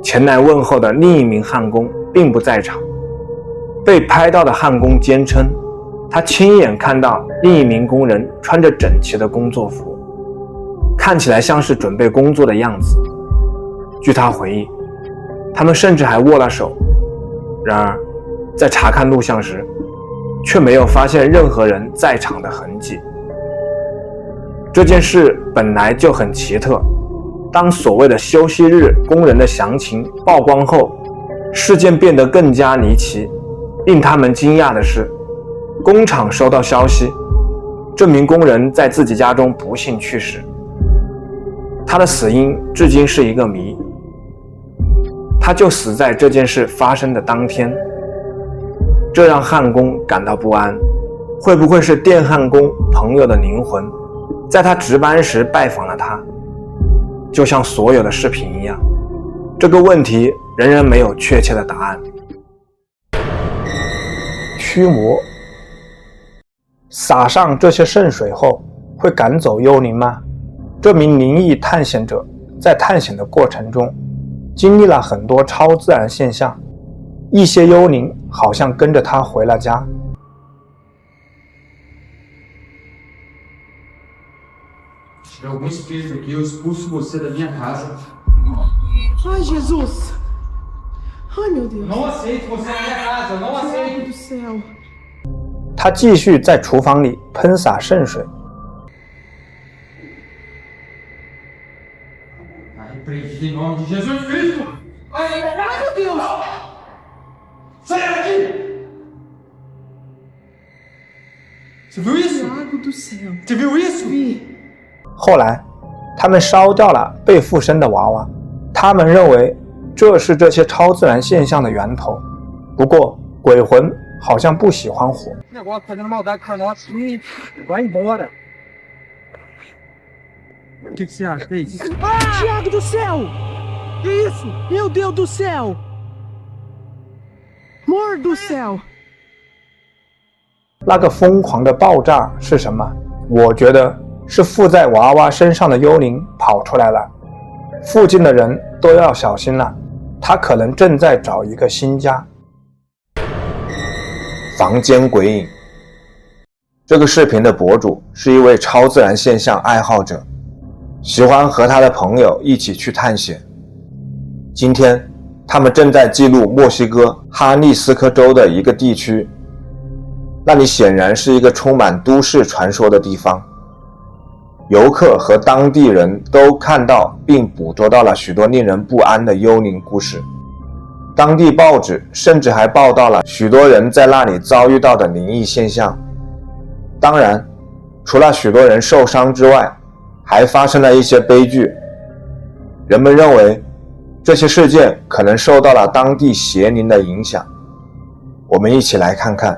前来问候的另一名焊工并不在场。被拍到的焊工坚称，他亲眼看到另一名工人穿着整齐的工作服，看起来像是准备工作的样子。据他回忆，他们甚至还握了手。然而，在查看录像时，却没有发现任何人在场的痕迹。这件事本来就很奇特。当所谓的休息日工人的详情曝光后，事件变得更加离奇。令他们惊讶的是，工厂收到消息，这名工人在自己家中不幸去世。他的死因至今是一个谜。他就死在这件事发生的当天，这让焊工感到不安。会不会是电焊工朋友的灵魂，在他值班时拜访了他？就像所有的视频一样，这个问题仍然没有确切的答案。驱魔，洒上这些圣水后会赶走幽灵吗？这名灵异探险者在探险的过程中经历了很多超自然现象，一些幽灵好像跟着他回了家。É algum espírito aqui, eu expulso você da minha casa. Ai, Jesus! Ai, meu Deus! Não aceito você na minha casa, eu não aceito! Meu Deus do céu! 他继续在厨房里喷洒圣水。Repreendido em nome de Jesus Cristo! Ai, meu Deus! Sai daqui! Você viu isso? Lago do céu! Você viu isso? Vi! 后来，他们烧掉了被附身的娃娃，他们认为这是这些超自然现象的源头。不过，鬼魂好像不喜欢火。Negócio fazendo maldade pra nós aqui. Vai embora. O que você acha? Que é isso? Ah! Tiago do céu! Que isso? Meu Deus do céu! Amor do céu! 那个疯狂的爆炸是什么？我觉得是附在娃娃身上的幽灵跑出来了。附近的人都要小心了，他可能正在找一个新家。房间鬼影。这个视频的博主是一位超自然现象爱好者，喜欢和他的朋友一起去探险。今天，他们正在记录墨西哥哈利斯科州的一个地区，那里显然是一个充满都市传说的地方。游客和当地人都看到并捕捉到了许多令人不安的幽灵故事。当地报纸甚至还报道了许多人在那里遭遇到的灵异现象。当然，除了许多人受伤之外，还发生了一些悲剧。人们认为这些事件可能受到了当地邪灵的影响。我们一起来看看。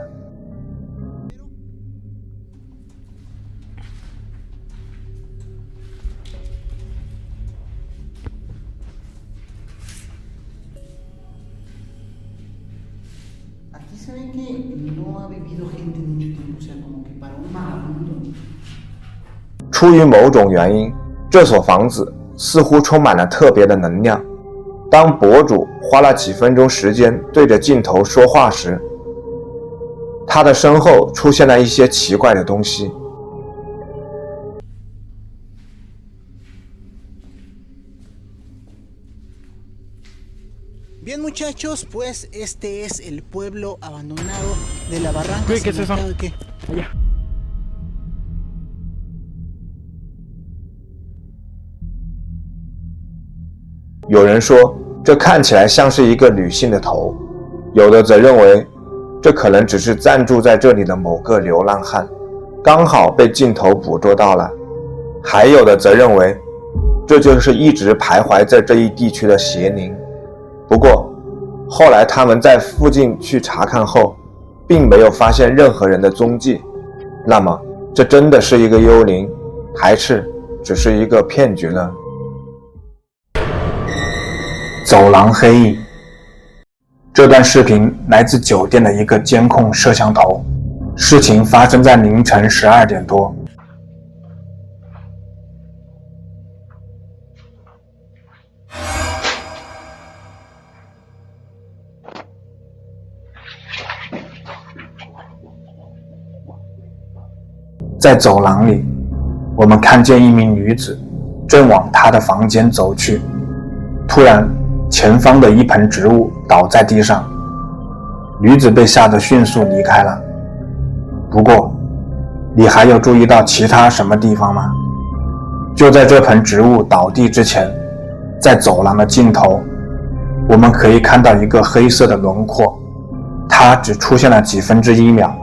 Aquí se ve que no ha vivido gente mucho 出于某种原因，这所房子似乎充满了特别的能量。当博主花了几分钟时间对着镜头说话时，他的身后出现了一些奇怪的东西。Bien muchachos, pues este es el pueblo abandonado de la Barranca. ¿Qué es eso? ¿Qué? Allá. 有人说这看起来像是一个女性的头，有的则认为这可能只是暂住在这里的某个流浪汉，刚好被镜头捕捉到了，还有的则认为这就是一直徘徊在这一地区的邪灵。不过后来他们在附近去查看后，并没有发现任何人的踪迹。那么这真的是一个幽灵，还是只是一个骗局呢？走廊黑影。这段视频来自酒店的一个监控摄像头，事情发生在凌晨12点多。在走廊里，我们看见一名女子正往她的房间走去，突然前方的一盆植物倒在地上，女子被吓得迅速离开了。不过你还有注意到其他什么地方吗？就在这盆植物倒地之前，在走廊的尽头，我们可以看到一个黑色的轮廓，它只出现了1/几秒。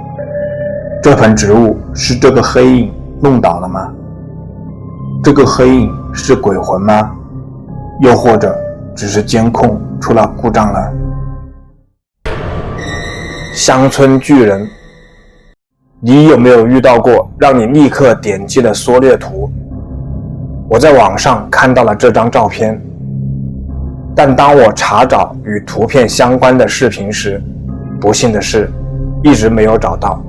这盆植物是这个黑影弄倒了吗？这个黑影是鬼魂吗？又或者只是监控出了故障了？乡村巨人，你有没有遇到过让你立刻点击的缩略图？我在网上看到了这张照片，但当我查找与图片相关的视频时，不幸的是一直没有找到。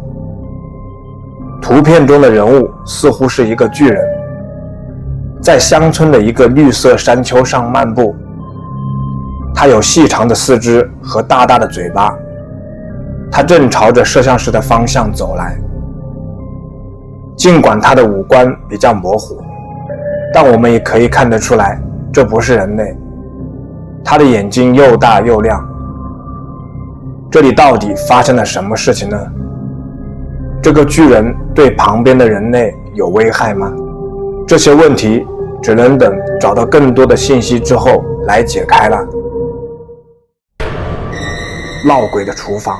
图片中的人物似乎是一个巨人，在乡村的一个绿色山丘上漫步，他有细长的四肢和大大的嘴巴，他正朝着摄像师的方向走来。尽管他的五官比较模糊，但我们也可以看得出来这不是人类，他的眼睛又大又亮。这里到底发生了什么事情呢？这个巨人对旁边的人类有危害吗？这些问题只能等找到更多的信息之后来解开了。闹鬼的厨房。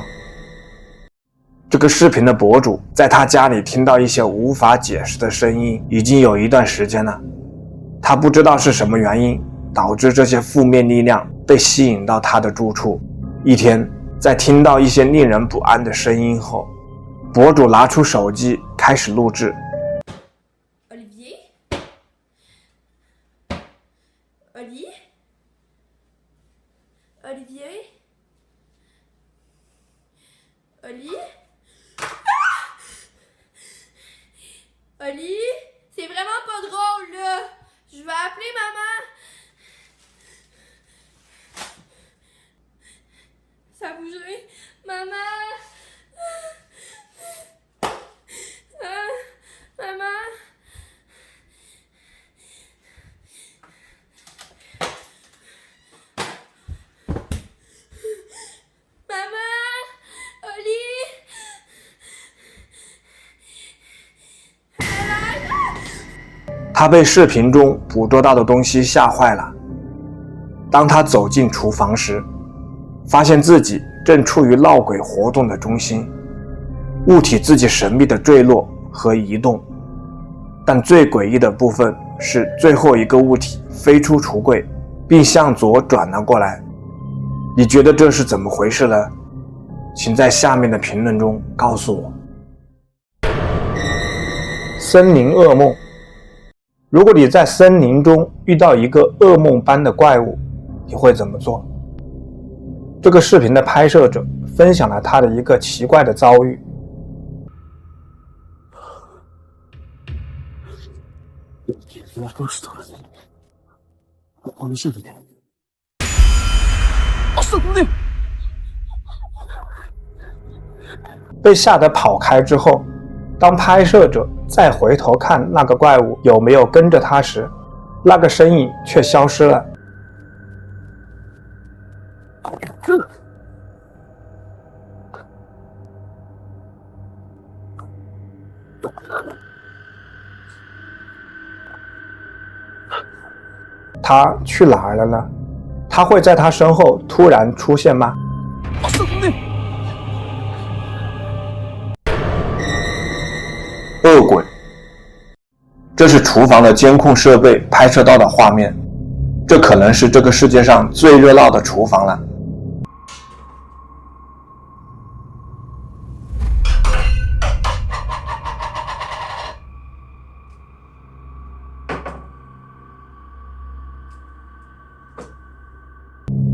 这个视频的博主在他家里听到一些无法解释的声音已经有一段时间了，他不知道是什么原因导致这些负面力量被吸引到他的住处。一天，在听到一些令人不安的声音后，博主拿出手机开始录制。Oli, c'est vraiment pas drôle là. Je vais appeler maman. Ça a bougé. Maman. Maman. Oli. 他被视频中捕捉到的东西吓坏了。当他走进厨房时，发现自己正处于闹鬼活动的中心，物体自己神秘的坠落和移动。但最诡异的部分是最后一个物体飞出橱柜，并向左转了过来。你觉得这是怎么回事呢？请在下面的评论中告诉我。森林噩梦。如果你在森林中遇到一个噩梦般的怪物，你会怎么做？这个视频的拍摄者分享了他的一个奇怪的遭遇。Я просто... Он жив. Останови! 被吓得跑开之后，当拍摄者再回头看那个怪物有没有跟着他时，那个身影却消失了。他去哪儿了呢？他会在他身后突然出现吗？恶鬼！这是厨房的监控设备拍摄到的画面，这可能是这个世界上最热闹的厨房了。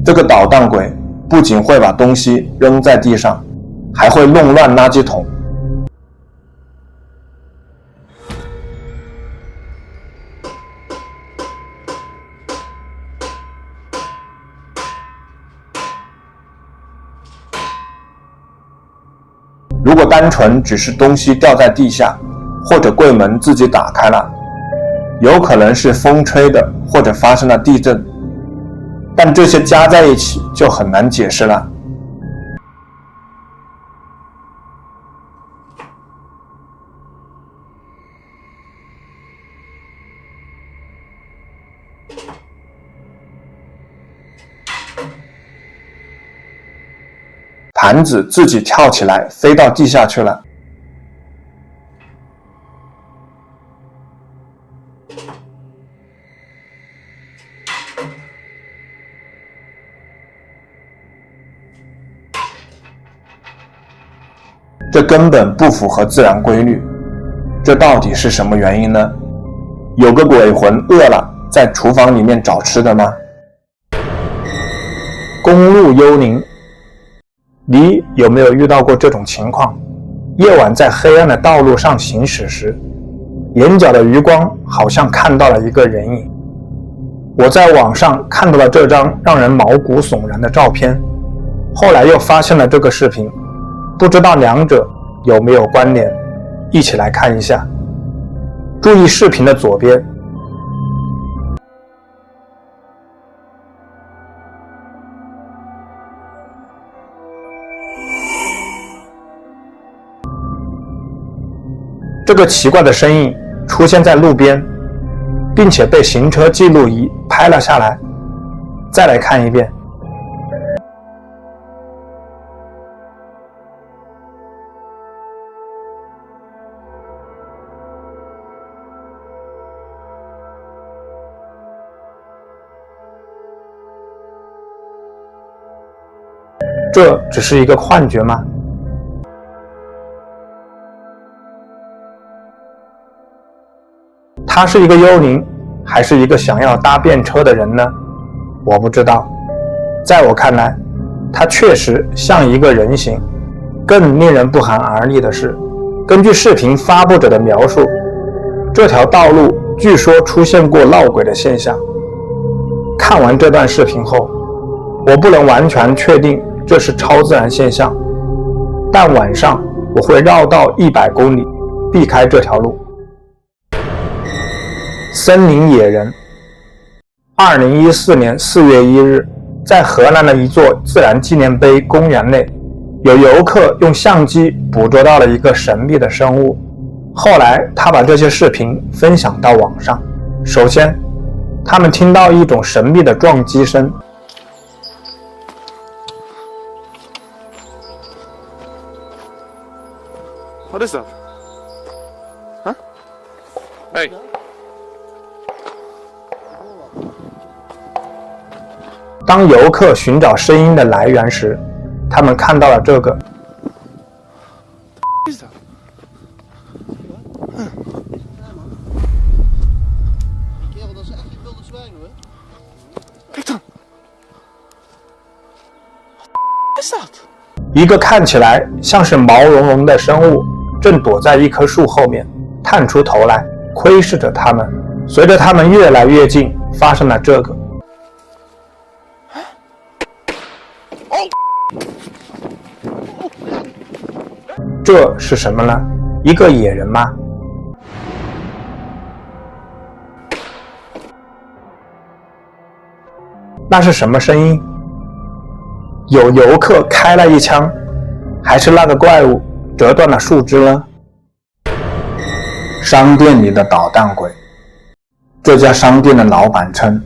这个捣蛋鬼不仅会把东西扔在地上，还会弄乱垃圾桶。如果单纯只是东西掉在地下，或者柜门自己打开了，有可能是风吹的，或者发生了地震。但这些加在一起就很难解释了。盘子自己跳起来飞到地下去了。这根本不符合自然规律，这到底是什么原因呢？有个鬼魂饿了，在厨房里面找吃的吗？公路幽灵，你有没有遇到过这种情况？夜晚在黑暗的道路上行驶时，眼角的余光好像看到了一个人影。我在网上看到了这张让人毛骨悚然的照片，后来又发现了这个视频，不知道两者有没有关联，一起来看一下。注意视频的左边。这个奇怪的身影出现在路边，并且被行车记录仪拍了下来。再来看一遍。这只是一个幻觉吗？他是一个幽灵，还是一个想要搭便车的人呢？我不知道。在我看来，他确实像一个人形。更令人不寒而栗的是，根据视频发布者的描述，这条道路据说出现过闹鬼的现象。看完这段视频后，我不能完全确定这是超自然现象，但晚上我会绕道100公里，避开这条路。森林野人。2014年4月1日，在河南的一座自然纪念碑公园内，有游客用相机捕捉到了一个神秘的生物。后来他把这些视频分享到网上。首先，他们听到一种神秘的撞击声。What is that? Huh? Hey. 当游客寻找声音的来源时，他们看到了这个。一个看起来像是毛茸茸的生物正躲在一棵树后面，探出头来窥视着他们。随着他们越来越近，发生了这个。这是什么呢？一个野人吗？那是什么声音？有游客开了一枪，还是那个怪物折断了树枝呢？商店里的捣蛋鬼。这家商店的老板称，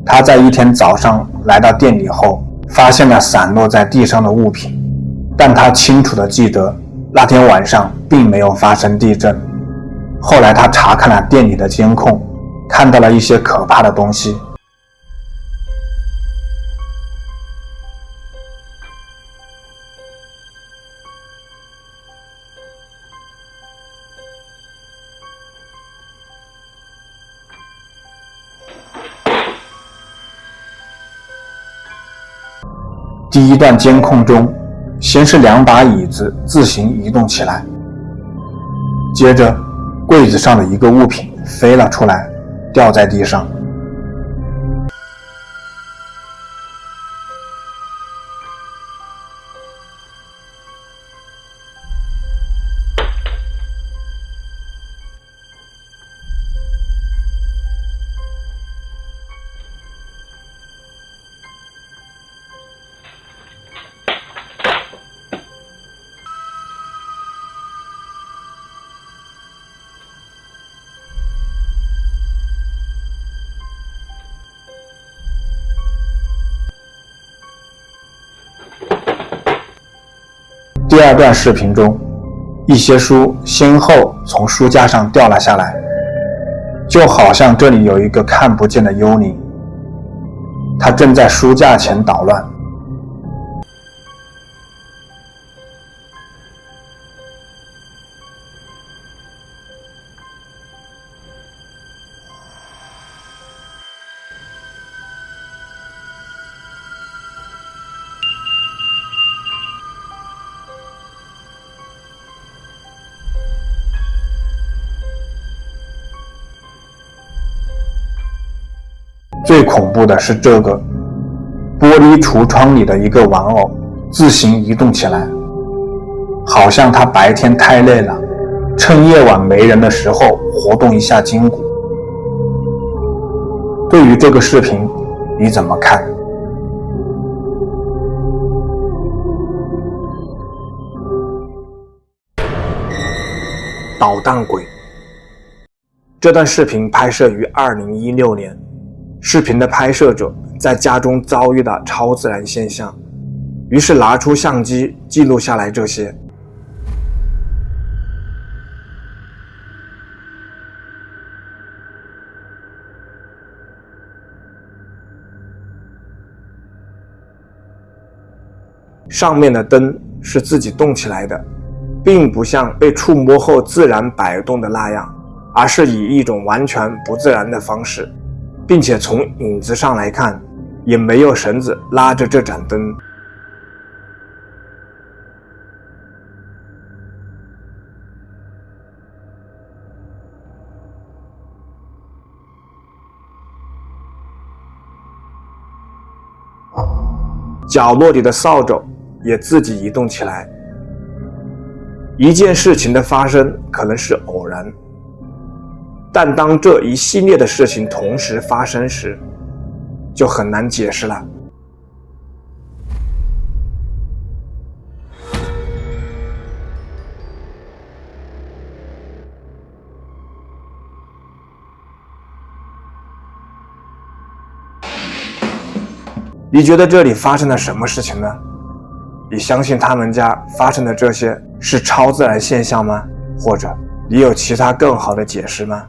他在一天早上来到店里后，发现了散落在地上的物品，但他清楚地记得那天晚上并没有发生地震。后来他查看了店里的监控，看到了一些可怕的东西。第一段监控中，先是2把椅子自行移动起来，接着柜子上的一个物品飞了出来，掉在地上。第二段视频中，一些书先后从书架上掉了下来，就好像这里有一个看不见的幽灵，他正在书架前捣乱。最恐怖的是这个玻璃橱窗里的一个玩偶自行移动起来，好像他白天太累了，趁夜晚没人的时候活动一下筋骨。对于这个视频，你怎么看？捣蛋鬼。这段视频拍摄于2016年。视频的拍摄者在家中遭遇到超自然现象，于是拿出相机记录下来这些。上面的灯是自己动起来的，并不像被触摸后自然摆动的那样，而是以一种完全不自然的方式。并且从影子上来看，也没有绳子拉着这盏灯。角落里的扫帚也自己移动起来。一件事情的发生可能是偶然，但当这一系列的事情同时发生时，就很难解释了。你觉得这里发生了什么事情呢？你相信他们家发生的这些是超自然现象吗？或者你有其他更好的解释吗？